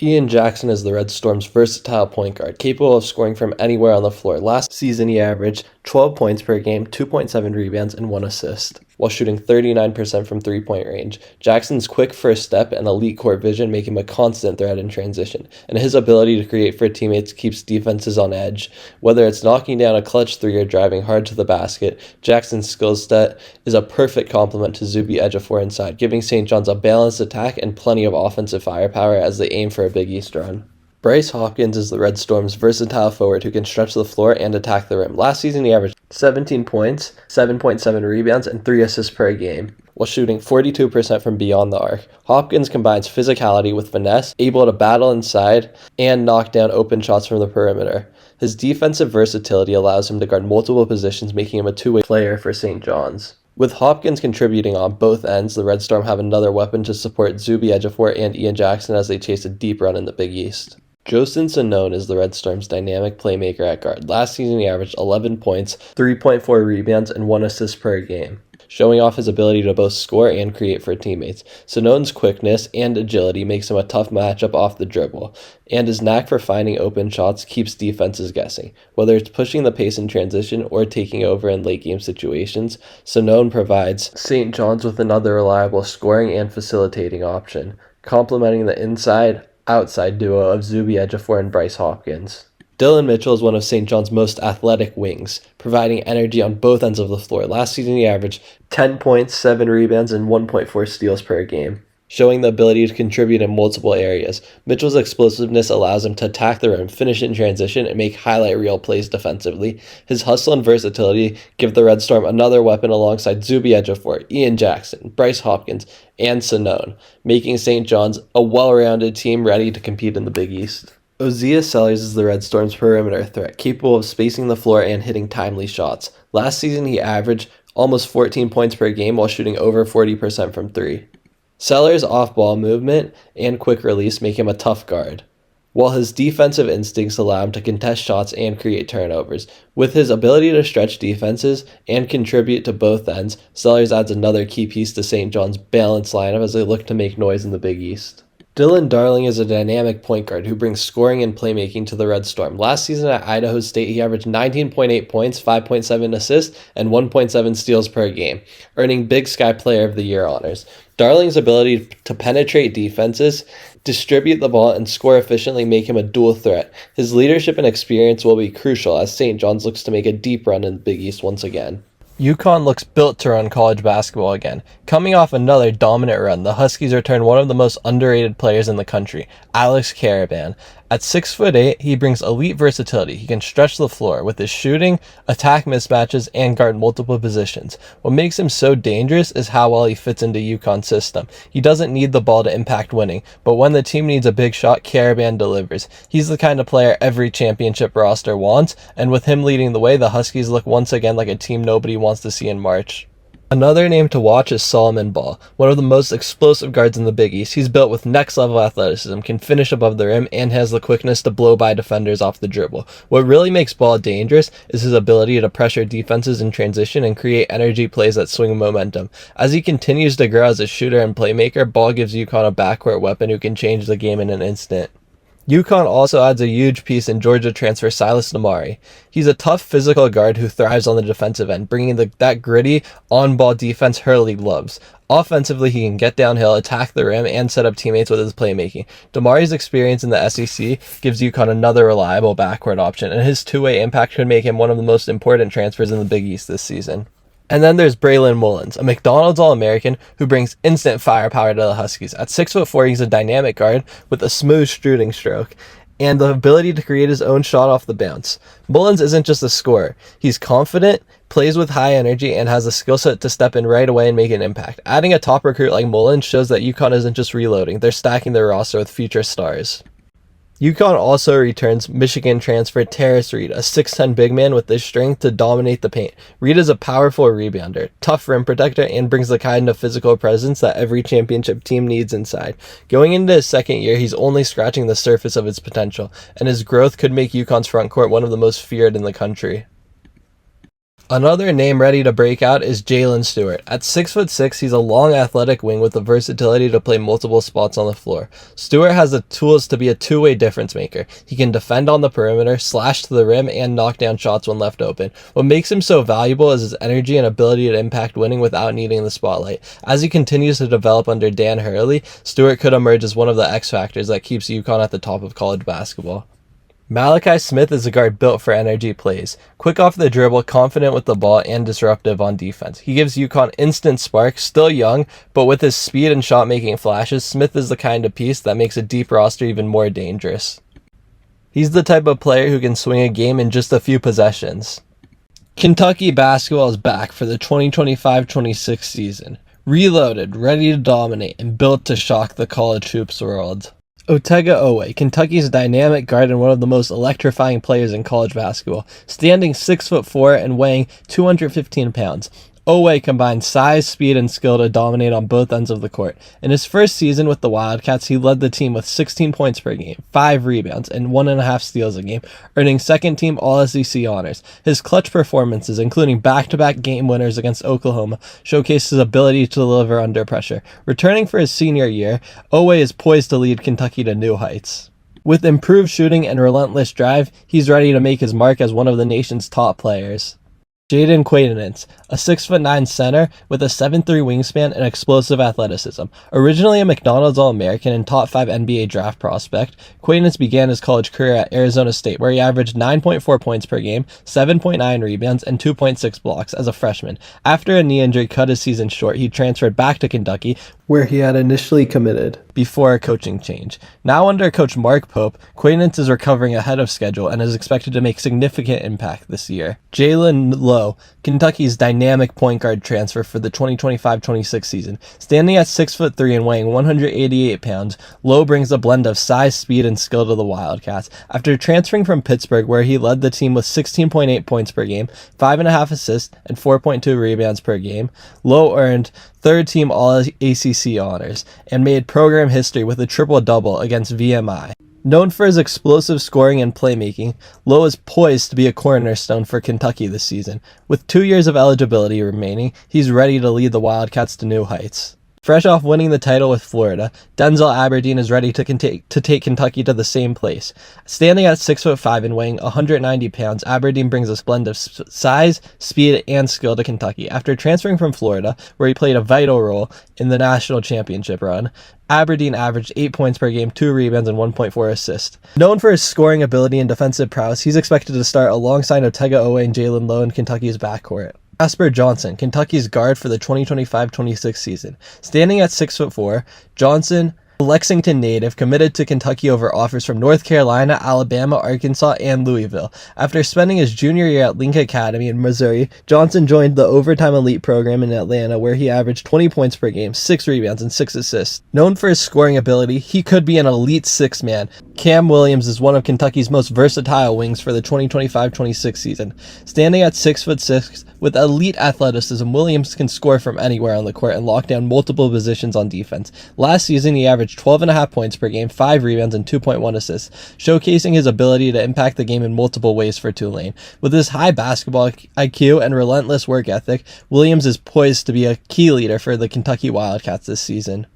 Ian Jackson is the Red Storm's versatile point guard, capable of scoring from anywhere on the floor. Last season, he averaged 12 points per game, 2.7 rebounds, and 1 assist, while shooting 39% from three-point range. Jackson's quick first step and elite court vision make him a constant threat in transition, and his ability to create for teammates keeps defenses on edge. Whether it's knocking down a clutch three or driving hard to the basket, Jackson's skill set is a perfect complement to Zuby Ejiofor inside, giving St. John's a balanced attack and plenty of offensive firepower as they aim for a Big East run. Bryce Hopkins is the Red Storm's versatile forward who can stretch the floor and attack the rim. Last season, he averaged 17 points, 7.7 rebounds, and 3 assists per game, while shooting 42% from beyond the arc. Hopkins combines physicality with finesse, able to battle inside and knock down open shots from the perimeter. His defensive versatility allows him to guard multiple positions, making him a two-way player for St. John's. With Hopkins contributing on both ends, the Red Storm have another weapon to support Zuby Ejiofor and Ian Jackson as they chase a deep run in the Big East. Jostin Sonone is the Red Storm's dynamic playmaker at guard. Last season, he averaged 11 points, 3.4 rebounds, and 1 assist per game, showing off his ability to both score and create for teammates. Sonone's quickness and agility makes him a tough matchup off the dribble, and his knack for finding open shots keeps defenses guessing. Whether it's pushing the pace in transition or taking over in late-game situations, Sonone provides St. John's with another reliable scoring and facilitating option, complementing the inside-outside duo of Zuby Ejiofor and Bryce Hopkins. Dylan Mitchell is one of St. John's most athletic wings, providing energy on both ends of the floor. Last season, he averaged 10 points, 7 rebounds, and 1.4 steals per game, showing the ability to contribute in multiple areas. Mitchell's explosiveness allows him to attack the rim, finish in transition, and make highlight reel plays defensively. His hustle and versatility give the Red Storm another weapon alongside Zuby Ejiofor, Ian Jackson, Bryce Hopkins, and Sonone, making St. John's a well-rounded team ready to compete in the Big East. Ozzias Sellers is the Red Storm's perimeter threat, capable of spacing the floor and hitting timely shots. Last season, he averaged almost 14 points per game while shooting over 40% from three. Sellers' off-ball movement and quick release make him a tough guard, while his defensive instincts allow him to contest shots and create turnovers. With his ability to stretch defenses and contribute to both ends, Sellers adds another key piece to St. John's balanced lineup as they look to make noise in the Big East. Dylan Darling is a dynamic point guard who brings scoring and playmaking to the Red Storm. Last season at Idaho State, he averaged 19.8 points, 5.7 assists, and 1.7 steals per game, earning Big Sky Player of the Year honors. Darling's ability to penetrate defenses, distribute the ball, and score efficiently make him a dual threat. His leadership and experience will be crucial as St. John's looks to make a deep run in the Big East once again. UConn looks built to run college basketball again. Coming off another dominant run, the Huskies returned one of the most underrated players in the country, Alex Caravan. At 6'8", he brings elite versatility. He can stretch the floor with his shooting, attack mismatches, and guard multiple positions. What makes him so dangerous is how well he fits into UConn's system. He doesn't need the ball to impact winning, but when the team needs a big shot, Caravan delivers. He's the kind of player every championship roster wants, and with him leading the way, the Huskies look once again like a team nobody wants to see in March. Another name to watch is Solomon Ball, one of the most explosive guards in the Big East. He's built with next-level athleticism, can finish above the rim, and has the quickness to blow by defenders off the dribble. What really makes Ball dangerous is his ability to pressure defenses in transition and create energy plays that swing momentum. As he continues to grow as a shooter and playmaker, Ball gives UConn a backcourt weapon who can change the game in an instant. UConn also adds a huge piece in Georgia transfer Silas Namari. He's a tough physical guard who thrives on the defensive end, bringing that gritty, on-ball defense Hurley loves. Offensively, he can get downhill, attack the rim, and set up teammates with his playmaking. Damari's experience in the SEC gives UConn another reliable backcourt option, and his two-way impact could make him one of the most important transfers in the Big East this season. And then there's Braylon Mullins, a McDonald's All-American who brings instant firepower to the Huskies. At 6'4", he's a dynamic guard with a smooth shooting stroke and the ability to create his own shot off the bounce. Mullins isn't just a scorer. He's confident, plays with high energy, and has the skill set to step in right away and make an impact. Adding a top recruit like Mullins shows that UConn isn't just reloading. They're stacking their roster with future stars. UConn also returns Michigan transfer Terrace Reed, a 6'10" big man with the strength to dominate the paint. Reed is a powerful rebounder, tough rim protector, and brings the kind of physical presence that every championship team needs inside. Going into his second year, he's only scratching the surface of his potential, and his growth could make UConn's front court one of the most feared in the country. Another name ready to break out is Jalen Stewart. At 6'6", he's a long athletic wing with the versatility to play multiple spots on the floor. Stewart has the tools to be a two-way difference maker. He can defend on the perimeter, slash to the rim, and knock down shots when left open. What makes him so valuable is his energy and ability to impact winning without needing the spotlight. As he continues to develop under Dan Hurley, Stewart could emerge as one of the X factors that keeps UConn at the top of college basketball. Malachi Smith is a guard built for energy plays. Quick off the dribble, confident with the ball, and disruptive on defense. He gives UConn instant spark, still young, but with his speed and shot-making flashes, Smith is the kind of piece that makes a deep roster even more dangerous. He's the type of player who can swing a game in just a few possessions. Kentucky basketball is back for the 2025-26 season. Reloaded, ready to dominate, and built to shock the college hoops world. Otega Oweh, Kentucky's dynamic guard and one of the most electrifying players in college basketball, standing 6'4" and weighing 215 pounds. Oweh combined size, speed, and skill to dominate on both ends of the court. In his first season with the Wildcats, he led the team with 16 points per game, 5 rebounds, and 1.5 steals a game, earning second-team All-SEC honors. His clutch performances, including back-to-back game winners against Oklahoma, showcased his ability to deliver under pressure. Returning for his senior year, Oweh is poised to lead Kentucky to new heights. With improved shooting and relentless drive, he's ready to make his mark as one of the nation's top players. Jaden Quaidinance, a 6'9" center with a 7'3" wingspan and explosive athleticism. Originally a McDonald's All-American and top 5 NBA draft prospect, Quaidinance began his college career at Arizona State, where he averaged 9.4 points per game, 7.9 rebounds, and 2.6 blocks as a freshman. After a knee injury cut his season short, he transferred back to Kentucky, where he had initially committed before a coaching change. Now under coach Mark Pope, Quaidinance is recovering ahead of schedule and is expected to make significant impact this year. Jalen Lowe, Kentucky's dynamic point guard transfer for the 2025-26 season. Standing at 6'3" and weighing 188 pounds, Lowe brings a blend of size, speed, and skill to the Wildcats. After transferring from Pittsburgh, where he led the team with 16.8 points per game, 5.5 assists, and 4.2 rebounds per game, Lowe earned third-team All-ACC honors and made program history with a triple-double against VMI. Known for his explosive scoring and playmaking, Lowe is poised to be a cornerstone for Kentucky this season. With 2 years of eligibility remaining, he's ready to lead the Wildcats to new heights. Fresh off winning the title with Florida, Denzel Aberdeen is ready to take Kentucky to the same place. Standing at 6'5" and weighing 190 pounds, Aberdeen brings a blend of size, speed, and skill to Kentucky. After transferring from Florida, where he played a vital role in the national championship run, Aberdeen averaged 8 points per game, 2 rebounds, and 1.4 assists. Known for his scoring ability and defensive prowess, he's expected to start alongside Otega Owe and Jalen Lowe in Kentucky's backcourt. Jasper Johnson, Kentucky's guard for the 2025-26 season. Standing at 6'4", Johnson, a Lexington native, committed to Kentucky over offers from North Carolina, Alabama, Arkansas, and Louisville. After spending his junior year at Lincoln Academy in Missouri, Johnson joined the Overtime Elite program in Atlanta, where he averaged 20 points per game, 6 rebounds, and 6 assists. Known for his scoring ability, he could be an elite six-man. Cam Williams is one of Kentucky's most versatile wings for the 2025-26 season. Standing at 6'6", with elite athleticism, Williams can score from anywhere on the court and lock down multiple positions on defense. Last season, he averaged 12.5 points per game, 5 rebounds, and 2.1 assists, showcasing his ability to impact the game in multiple ways for Tulane. With his high basketball IQ and relentless work ethic, Williams is poised to be a key leader for the Kentucky Wildcats this season.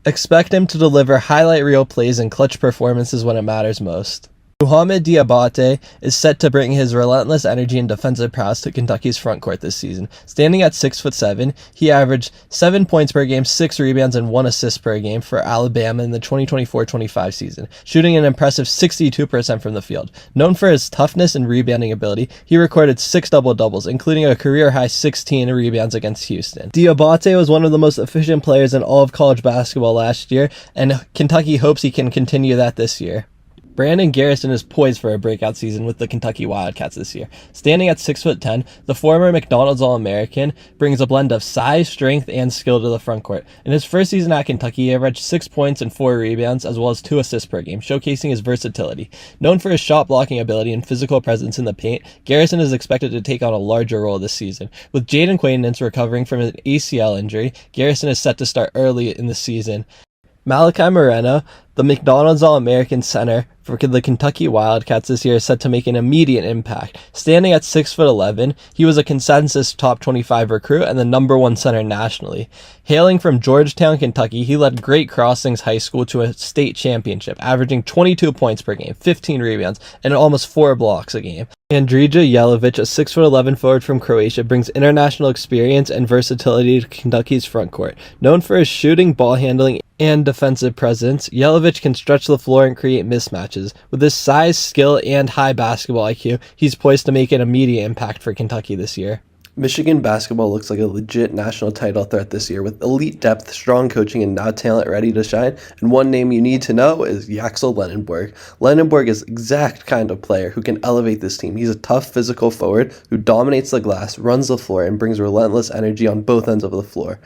Expect him to deliver highlight reel plays and clutch performances when it matters most. Mohamed Diabate is set to bring his relentless energy and defensive prowess to Kentucky's frontcourt this season. Standing at 6'7", he averaged 7 points per game, 6 rebounds, and 1 assist per game for Alabama in the 2024-25 season, shooting an impressive 62% from the field. Known for his toughness and rebounding ability, he recorded 6 double-doubles, including a career-high 16 rebounds against Houston. Diabate was one of the most efficient players in all of college basketball last year, and Kentucky hopes he can continue that this year. Brandon Garrison is poised for a breakout season with the Kentucky Wildcats this year. Standing at 6'10", the former McDonald's All-American brings a blend of size, strength, and skill to the frontcourt. In his first season at Kentucky, he averaged 6 points and 4 rebounds, as well as 2 assists per game, showcasing his versatility. Known for his shot-blocking ability and physical presence in the paint, Garrison is expected to take on a larger role this season. With Jaden Quaidinance recovering from an ACL injury, Garrison is set to start early in the season. Malachi Moreno, the McDonald's All-American center for the Kentucky Wildcats this year, is set to make an immediate impact. Standing at 6'11", he was a consensus top 25 recruit and the #1 center nationally. Hailing from Georgetown, Kentucky, he led Great Crossings High School to a state championship, averaging 22 points per game, 15 rebounds, and almost 4 blocks a game. Andrija Jelavic, a 6'11" forward from Croatia, brings international experience and versatility to Kentucky's frontcourt. Known for his shooting, ball handling, and defensive presence, Jelavic can stretch the floor and create mismatches. With his size, skill, and high basketball IQ, he's poised to make an immediate impact for Kentucky this year. Michigan basketball looks like a legit national title threat this year, with elite depth, strong coaching, and now talent ready to shine. And one name you need to know is Yaxel Lenenborg. Lenenborg is the exact kind of player who can elevate this team. He's a tough physical forward who dominates the glass, runs the floor, and brings relentless energy on both ends of the floor.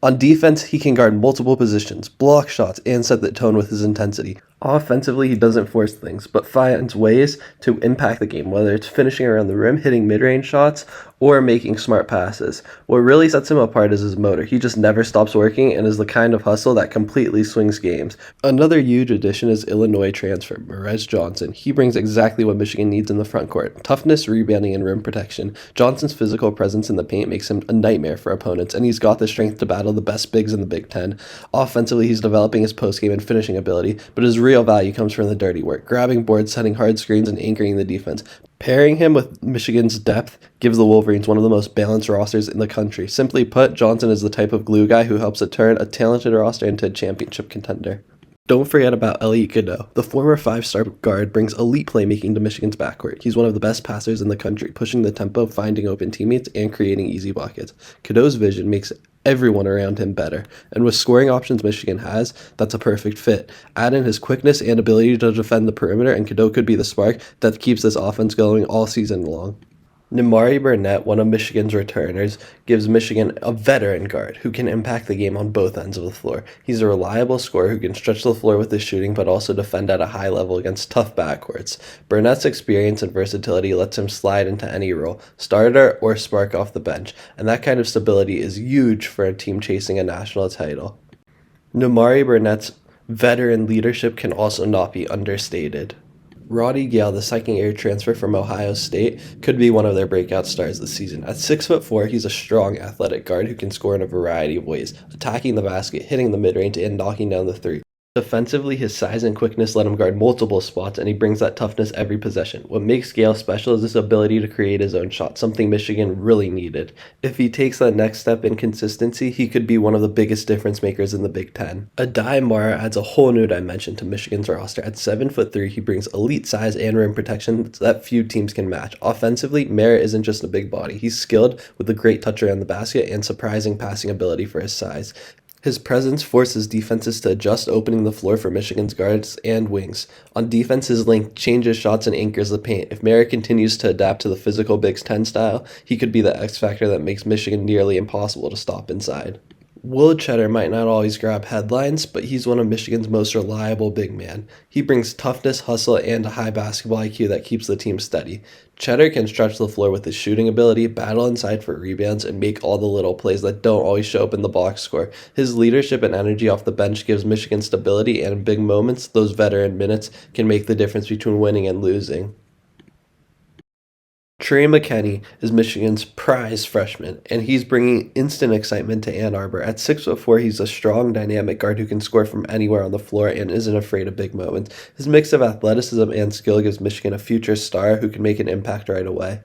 On defense, he can guard multiple positions, block shots, and set the tone with his intensity. Offensively, he doesn't force things, but finds ways to impact the game, whether it's finishing around the rim, hitting mid-range shots, or making smart passes. What really sets him apart is his motor. He just never stops working and is the kind of hustle that completely swings games. Another huge addition is Illinois transfer, Merez Johnson. He brings exactly what Michigan needs in the front court: toughness, rebounding, and rim protection. Johnson's physical presence in the paint makes him a nightmare for opponents, and he's got the strength to battle the best bigs in the Big Ten. Offensively, he's developing his post-game and finishing ability, but his real value comes from the dirty work, grabbing boards, setting hard screens, and anchoring the defense. Pairing him with Michigan's depth gives the Wolverines one of the most balanced rosters in the country. Simply put, Johnson is the type of glue guy who helps it turn a talented roster into a championship contender. Don't forget about Elite Cadeau. The former 5-star guard brings elite playmaking to Michigan's backcourt. He's one of the best passers in the country, pushing the tempo, finding open teammates, and creating easy buckets. Cadeau's vision makes everyone around him better, and with scoring options Michigan has, that's a perfect fit. Add in his quickness and ability to defend the perimeter, and Cadeau could be the spark that keeps this offense going all season long. Nimari Burnett, one of Michigan's returners, gives Michigan a veteran guard who can impact the game on both ends of the floor. He's a reliable scorer who can stretch the floor with his shooting but also defend at a high level against tough backcourts. Burnett's experience and versatility lets him slide into any role, starter or spark off the bench, and that kind of stability is huge for a team chasing a national title. Nimari Burnett's veteran leadership can also not be understated. Roddy Gale, the second-year transfer from Ohio State, could be one of their breakout stars this season. At 6'4", he's a strong, athletic guard who can score in a variety of ways, attacking the basket, hitting the mid-range, and knocking down the three. Defensively, his size and quickness let him guard multiple spots, and he brings that toughness every possession. What makes Gale special is his ability to create his own shot, something Michigan really needed. If he takes that next step in consistency, he could be one of the biggest difference makers in the Big Ten. Adai Mara adds a whole new dimension to Michigan's roster. At 7'3", he brings elite size and rim protection that few teams can match. Offensively, Mara isn't just a big body. He's skilled with a great touch around the basket and surprising passing ability for his size. His presence forces defenses to adjust, opening the floor for Michigan's guards and wings. On defense, his length changes shots and anchors the paint. If Merritt continues to adapt to the physical Big Ten style, he could be the X factor that makes Michigan nearly impossible to stop inside. Will Cheddar might not always grab headlines, but he's one of Michigan's most reliable big men. He brings toughness, hustle, and a high basketball IQ that keeps the team steady. Cheddar can stretch the floor with his shooting ability, battle inside for rebounds, and make all the little plays that don't always show up in the box score. His leadership and energy off the bench gives Michigan stability, and in big moments, those veteran minutes can make the difference between winning and losing. Trey McKinney is Michigan's prize freshman, and he's bringing instant excitement to Ann Arbor. At 6'4", he's a strong, dynamic guard who can score from anywhere on the floor and isn't afraid of big moments. His mix of athleticism and skill gives Michigan a future star who can make an impact right away.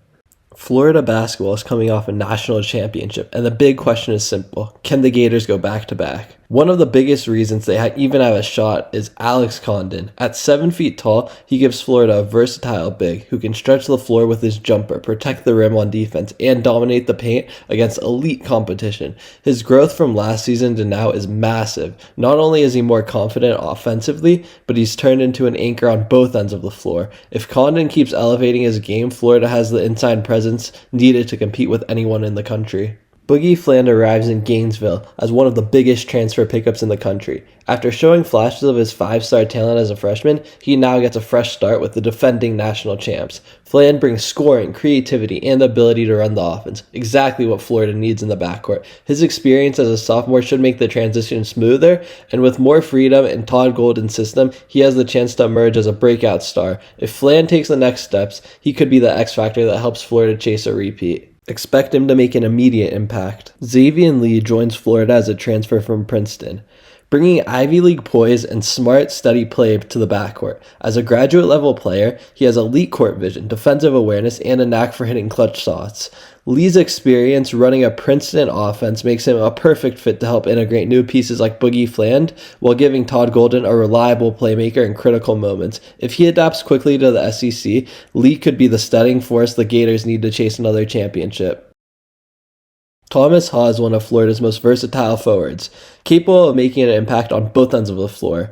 Florida basketball is coming off a national championship, and the big question is simple. Can the Gators go back-to-back? One of the biggest reasons they even have a shot is Alex Condon. At 7 feet tall, he gives Florida a versatile big who can stretch the floor with his jumper, protect the rim on defense, and dominate the paint against elite competition. His growth from last season to now is massive. Not only is he more confident offensively, but he's turned into an anchor on both ends of the floor. If Condon keeps elevating his game, Florida has the inside presence needed to compete with anyone in the country. Boogie Fland arrives in Gainesville as one of the biggest transfer pickups in the country. After showing flashes of his 5-star talent as a freshman, he now gets a fresh start with the defending national champs. Fland brings scoring, creativity, and the ability to run the offense, exactly what Florida needs in the backcourt. His experience as a sophomore should make the transition smoother, and with more freedom in Todd Golden's system, he has the chance to emerge as a breakout star. If Fland takes the next steps, he could be the X factor that helps Florida chase a repeat. Expect him to make an immediate impact. Xavier Lee joins Florida as a transfer from Princeton, bringing Ivy League poise and smart, steady play to the backcourt. As a graduate-level player, he has elite court vision, defensive awareness, and a knack for hitting clutch shots. Lee's experience running a Princeton offense makes him a perfect fit to help integrate new pieces like Boogie Fland, while giving Todd Golden a reliable playmaker in critical moments. If he adapts quickly to the SEC, Lee could be the steadying force the Gators need to chase another championship. Thomas Haw is one of Florida's most versatile forwards, capable of making an impact on both ends of the floor.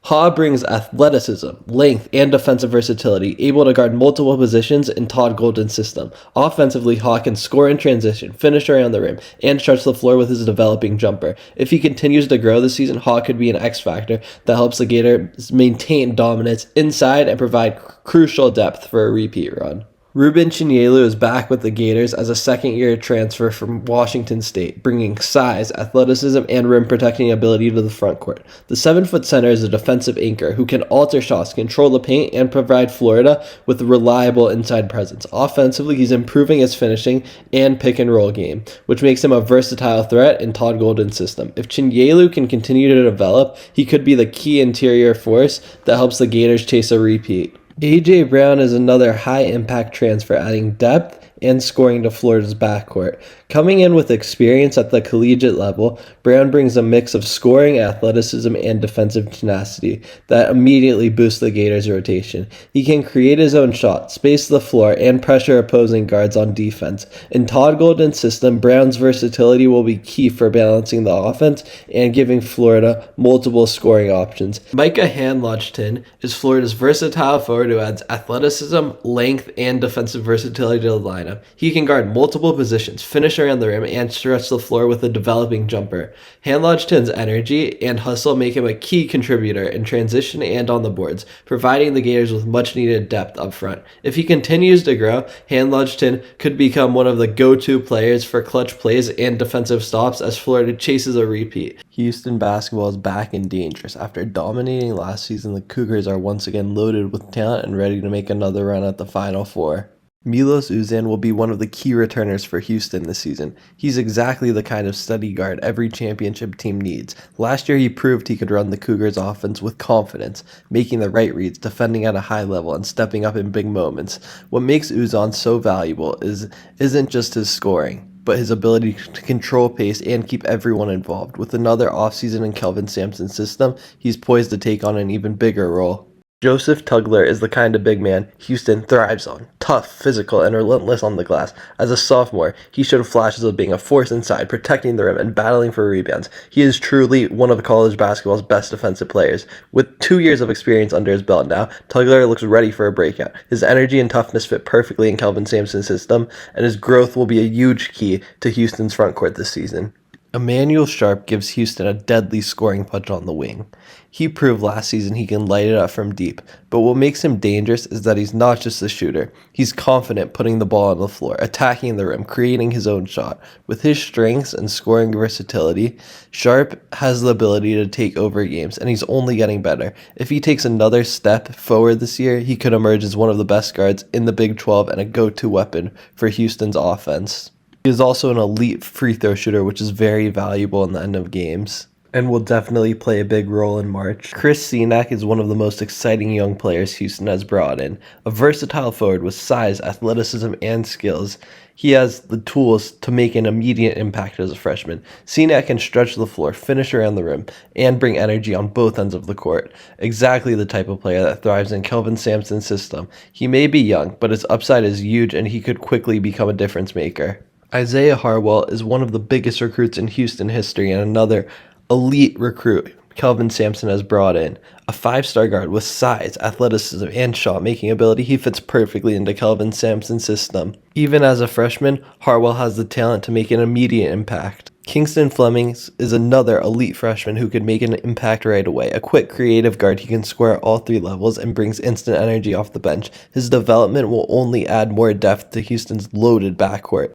Haw brings athleticism, length, and defensive versatility, able to guard multiple positions in Todd Golden's system. Offensively, Haw can score in transition, finish around the rim, and stretch the floor with his developing jumper. If he continues to grow this season, Haw could be an X factor that helps the Gators maintain dominance inside and provide crucial depth for a repeat run. Ruben Chinyelu is back with the Gators as a second-year transfer from Washington State, bringing size, athleticism, and rim-protecting ability to the front court. The 7-foot center is a defensive anchor who can alter shots, control the paint, and provide Florida with a reliable inside presence. Offensively, he's improving his finishing and pick-and-roll game, which makes him a versatile threat in Todd Golden's system. If Chinyelu can continue to develop, he could be the key interior force that helps the Gators chase a repeat. A.J. Brown is another high-impact transfer, adding depth and scoring to Florida's backcourt. Coming in with experience at the collegiate level, Brown brings a mix of scoring, athleticism, and defensive tenacity that immediately boosts the Gators' rotation. He can create his own shot, space the floor, and pressure opposing guards on defense. In Todd Golden's system, Brown's versatility will be key for balancing the offense and giving Florida multiple scoring options. Micah Handlogton is Florida's versatile forward who adds athleticism, length, and defensive versatility to the lineup. He can guard multiple positions, finish around the rim, and stretch the floor with a developing jumper. Handlogton's energy and hustle make him a key contributor in transition and on the boards, providing the Gators with much-needed depth up front. If he continues to grow, Handlogton could become one of the go-to players for clutch plays and defensive stops as Florida chases a repeat. Houston basketball is back and dangerous. After dominating last season, the Cougars are once again loaded with talent and ready to make another run at the Final Four. Milos Uzan will be one of the key returners for Houston this season. He's exactly the kind of steady guard every championship team needs. Last year, he proved he could run the Cougars' offense with confidence, making the right reads, defending at a high level, and stepping up in big moments. What makes Uzan so valuable isn't just his scoring, but his ability to control pace and keep everyone involved. With another offseason in Kelvin Sampson's system, he's poised to take on an even bigger role. Joseph Tugler is the kind of big man Houston thrives on. Tough, physical, and relentless on the glass. As a sophomore, he showed flashes of being a force inside, protecting the rim, and battling for rebounds. He is truly one of college basketball's best defensive players. With 2 years of experience under his belt now, Tugler looks ready for a breakout. His energy and toughness fit perfectly in Kelvin Sampson's system, and his growth will be a huge key to Houston's front court this season. Emmanuel Sharp gives Houston a deadly scoring punch on the wing. He proved last season he can light it up from deep, but what makes him dangerous is that he's not just a shooter. He's confident putting the ball on the floor, attacking the rim, creating his own shot. With his strengths and scoring versatility, Sharp has the ability to take over games, and he's only getting better. If he takes another step forward this year, he could emerge as one of the best guards in the Big 12 and a go-to weapon for Houston's offense. He is also an elite free throw shooter, which is very valuable in the end of games and will definitely play a big role in March. Chris Senac is one of the most exciting young players Houston has brought in. A versatile forward with size, athleticism, and skills, he has the tools to make an immediate impact as a freshman. Senac can stretch the floor, finish around the rim, and bring energy on both ends of the court. Exactly the type of player that thrives in Kelvin Sampson's system. He may be young, but his upside is huge, and he could quickly become a difference maker. Isaiah Harwell is one of the biggest recruits in Houston history and another elite recruit Kelvin Sampson has brought in. A 5-star guard with size, athleticism, and shot-making ability, he fits perfectly into Kelvin Sampson's system. Even as a freshman, Harwell has the talent to make an immediate impact. Kingston Flemings is another elite freshman who could make an impact right away. A quick, creative guard, he can score at all 3 levels and brings instant energy off the bench. His development will only add more depth to Houston's loaded backcourt.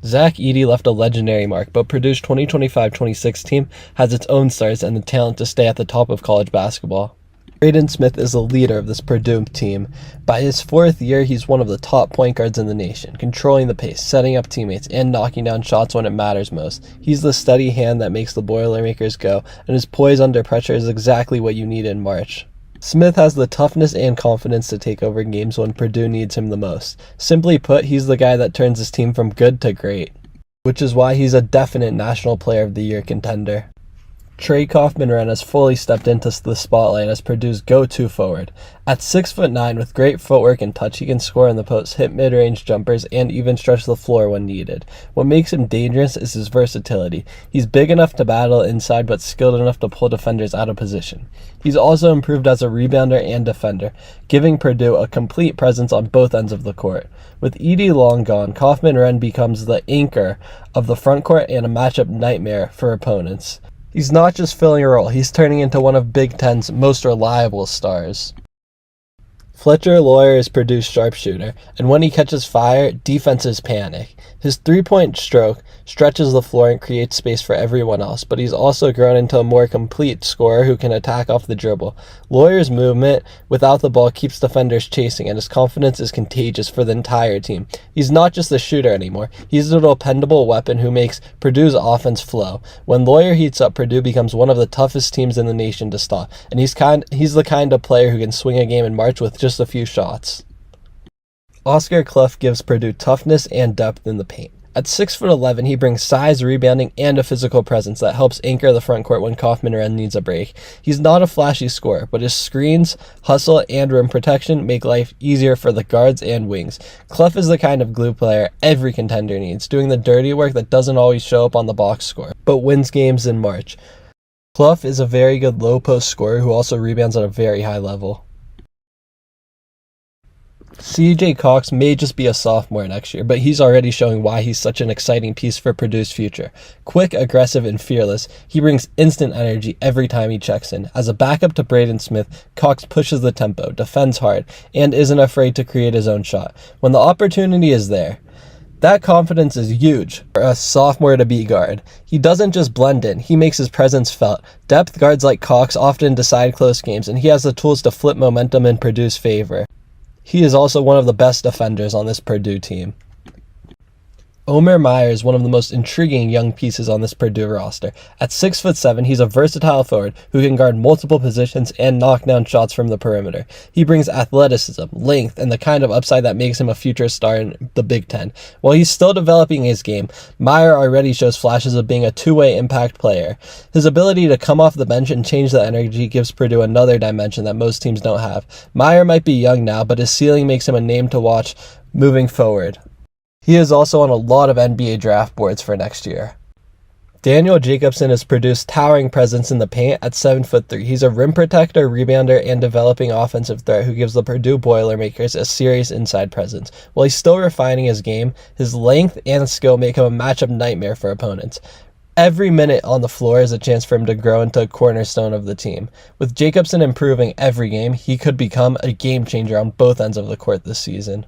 Zach Edey left a legendary mark, but Purdue's 2025-26 team has its own stars and the talent to stay at the top of college basketball. Braden Smith is the leader of this Purdue team. By his 4th year, he's one of the top point guards in the nation, controlling the pace, setting up teammates, and knocking down shots when it matters most. He's the steady hand that makes the Boilermakers go, and his poise under pressure is exactly what you need in March. Smith has the toughness and confidence to take over games when Purdue needs him the most. Simply put, he's the guy that turns his team from good to great, which is why he's a definite National Player of the Year contender. Trey Kaufman-Renn has fully stepped into the spotlight as Purdue's go-to forward. At 6'9", with great footwork and touch, he can score in the post, hit mid-range jumpers, and even stretch the floor when needed. What makes him dangerous is his versatility. He's big enough to battle inside, but skilled enough to pull defenders out of position. He's also improved as a rebounder and defender, giving Purdue a complete presence on both ends of the court. With Edey long gone, Kaufman-Renn becomes the anchor of the front court and a matchup nightmare for opponents. He's not just filling a role, he's turning into one of Big Ten's most reliable stars. Fletcher Loyer is Purdue's sharpshooter, and when he catches fire, defenses panic. His three-point stroke stretches the floor and creates space for everyone else, but he's also grown into a more complete scorer who can attack off the dribble. Loyer's movement without the ball keeps defenders chasing, and his confidence is contagious for the entire team. He's not just a shooter anymore. He's a dependable weapon who makes Purdue's offense flow. When Loyer heats up, Purdue becomes one of the toughest teams in the nation to stop, and he's the kind of player who can swing a game in March with just a few shots. Oscar Clough gives Purdue toughness and depth in the paint. At 6'11", he brings size, rebounding, and a physical presence that helps anchor the front court when Kaufman-Renn needs a break. He's not a flashy scorer, but his screens, hustle, and rim protection make life easier for the guards and wings. Clough is the kind of glue player every contender needs, doing the dirty work that doesn't always show up on the box score, but wins games in March. Clough is a very good low-post scorer who also rebounds at a very high level. C.J. Cox may just be a sophomore next year, but he's already showing why he's such an exciting piece for Purdue's future. Quick, aggressive, and fearless, he brings instant energy every time he checks in. As a backup to Braden Smith, Cox pushes the tempo, defends hard, and isn't afraid to create his own shot when the opportunity is there. That confidence is huge for a sophomore to be guard. He doesn't just blend in, he makes his presence felt. Depth guards like Cox often decide close games, and he has the tools to flip momentum in Purdue's favor. He is also one of the best defenders on this Purdue team. Omer Meyer is one of the most intriguing young pieces on this Purdue roster. At 6'7", he's a versatile forward who can guard multiple positions and knock down shots from the perimeter. He brings athleticism, length, and the kind of upside that makes him a future star in the Big Ten. While he's still developing his game, Meyer already shows flashes of being a two-way impact player. His ability to come off the bench and change the energy gives Purdue another dimension that most teams don't have. Meyer might be young now, but his ceiling makes him a name to watch moving forward. He is also on a lot of NBA draft boards for next year. Daniel Jacobson has produced towering presence in the paint at 7'3". He's a rim protector, rebounder, and developing offensive threat who gives the Purdue Boilermakers a serious inside presence. While he's still refining his game, his length and skill make him a matchup nightmare for opponents. Every minute on the floor is a chance for him to grow into a cornerstone of the team. With Jacobson improving every game, he could become a game changer on both ends of the court this season.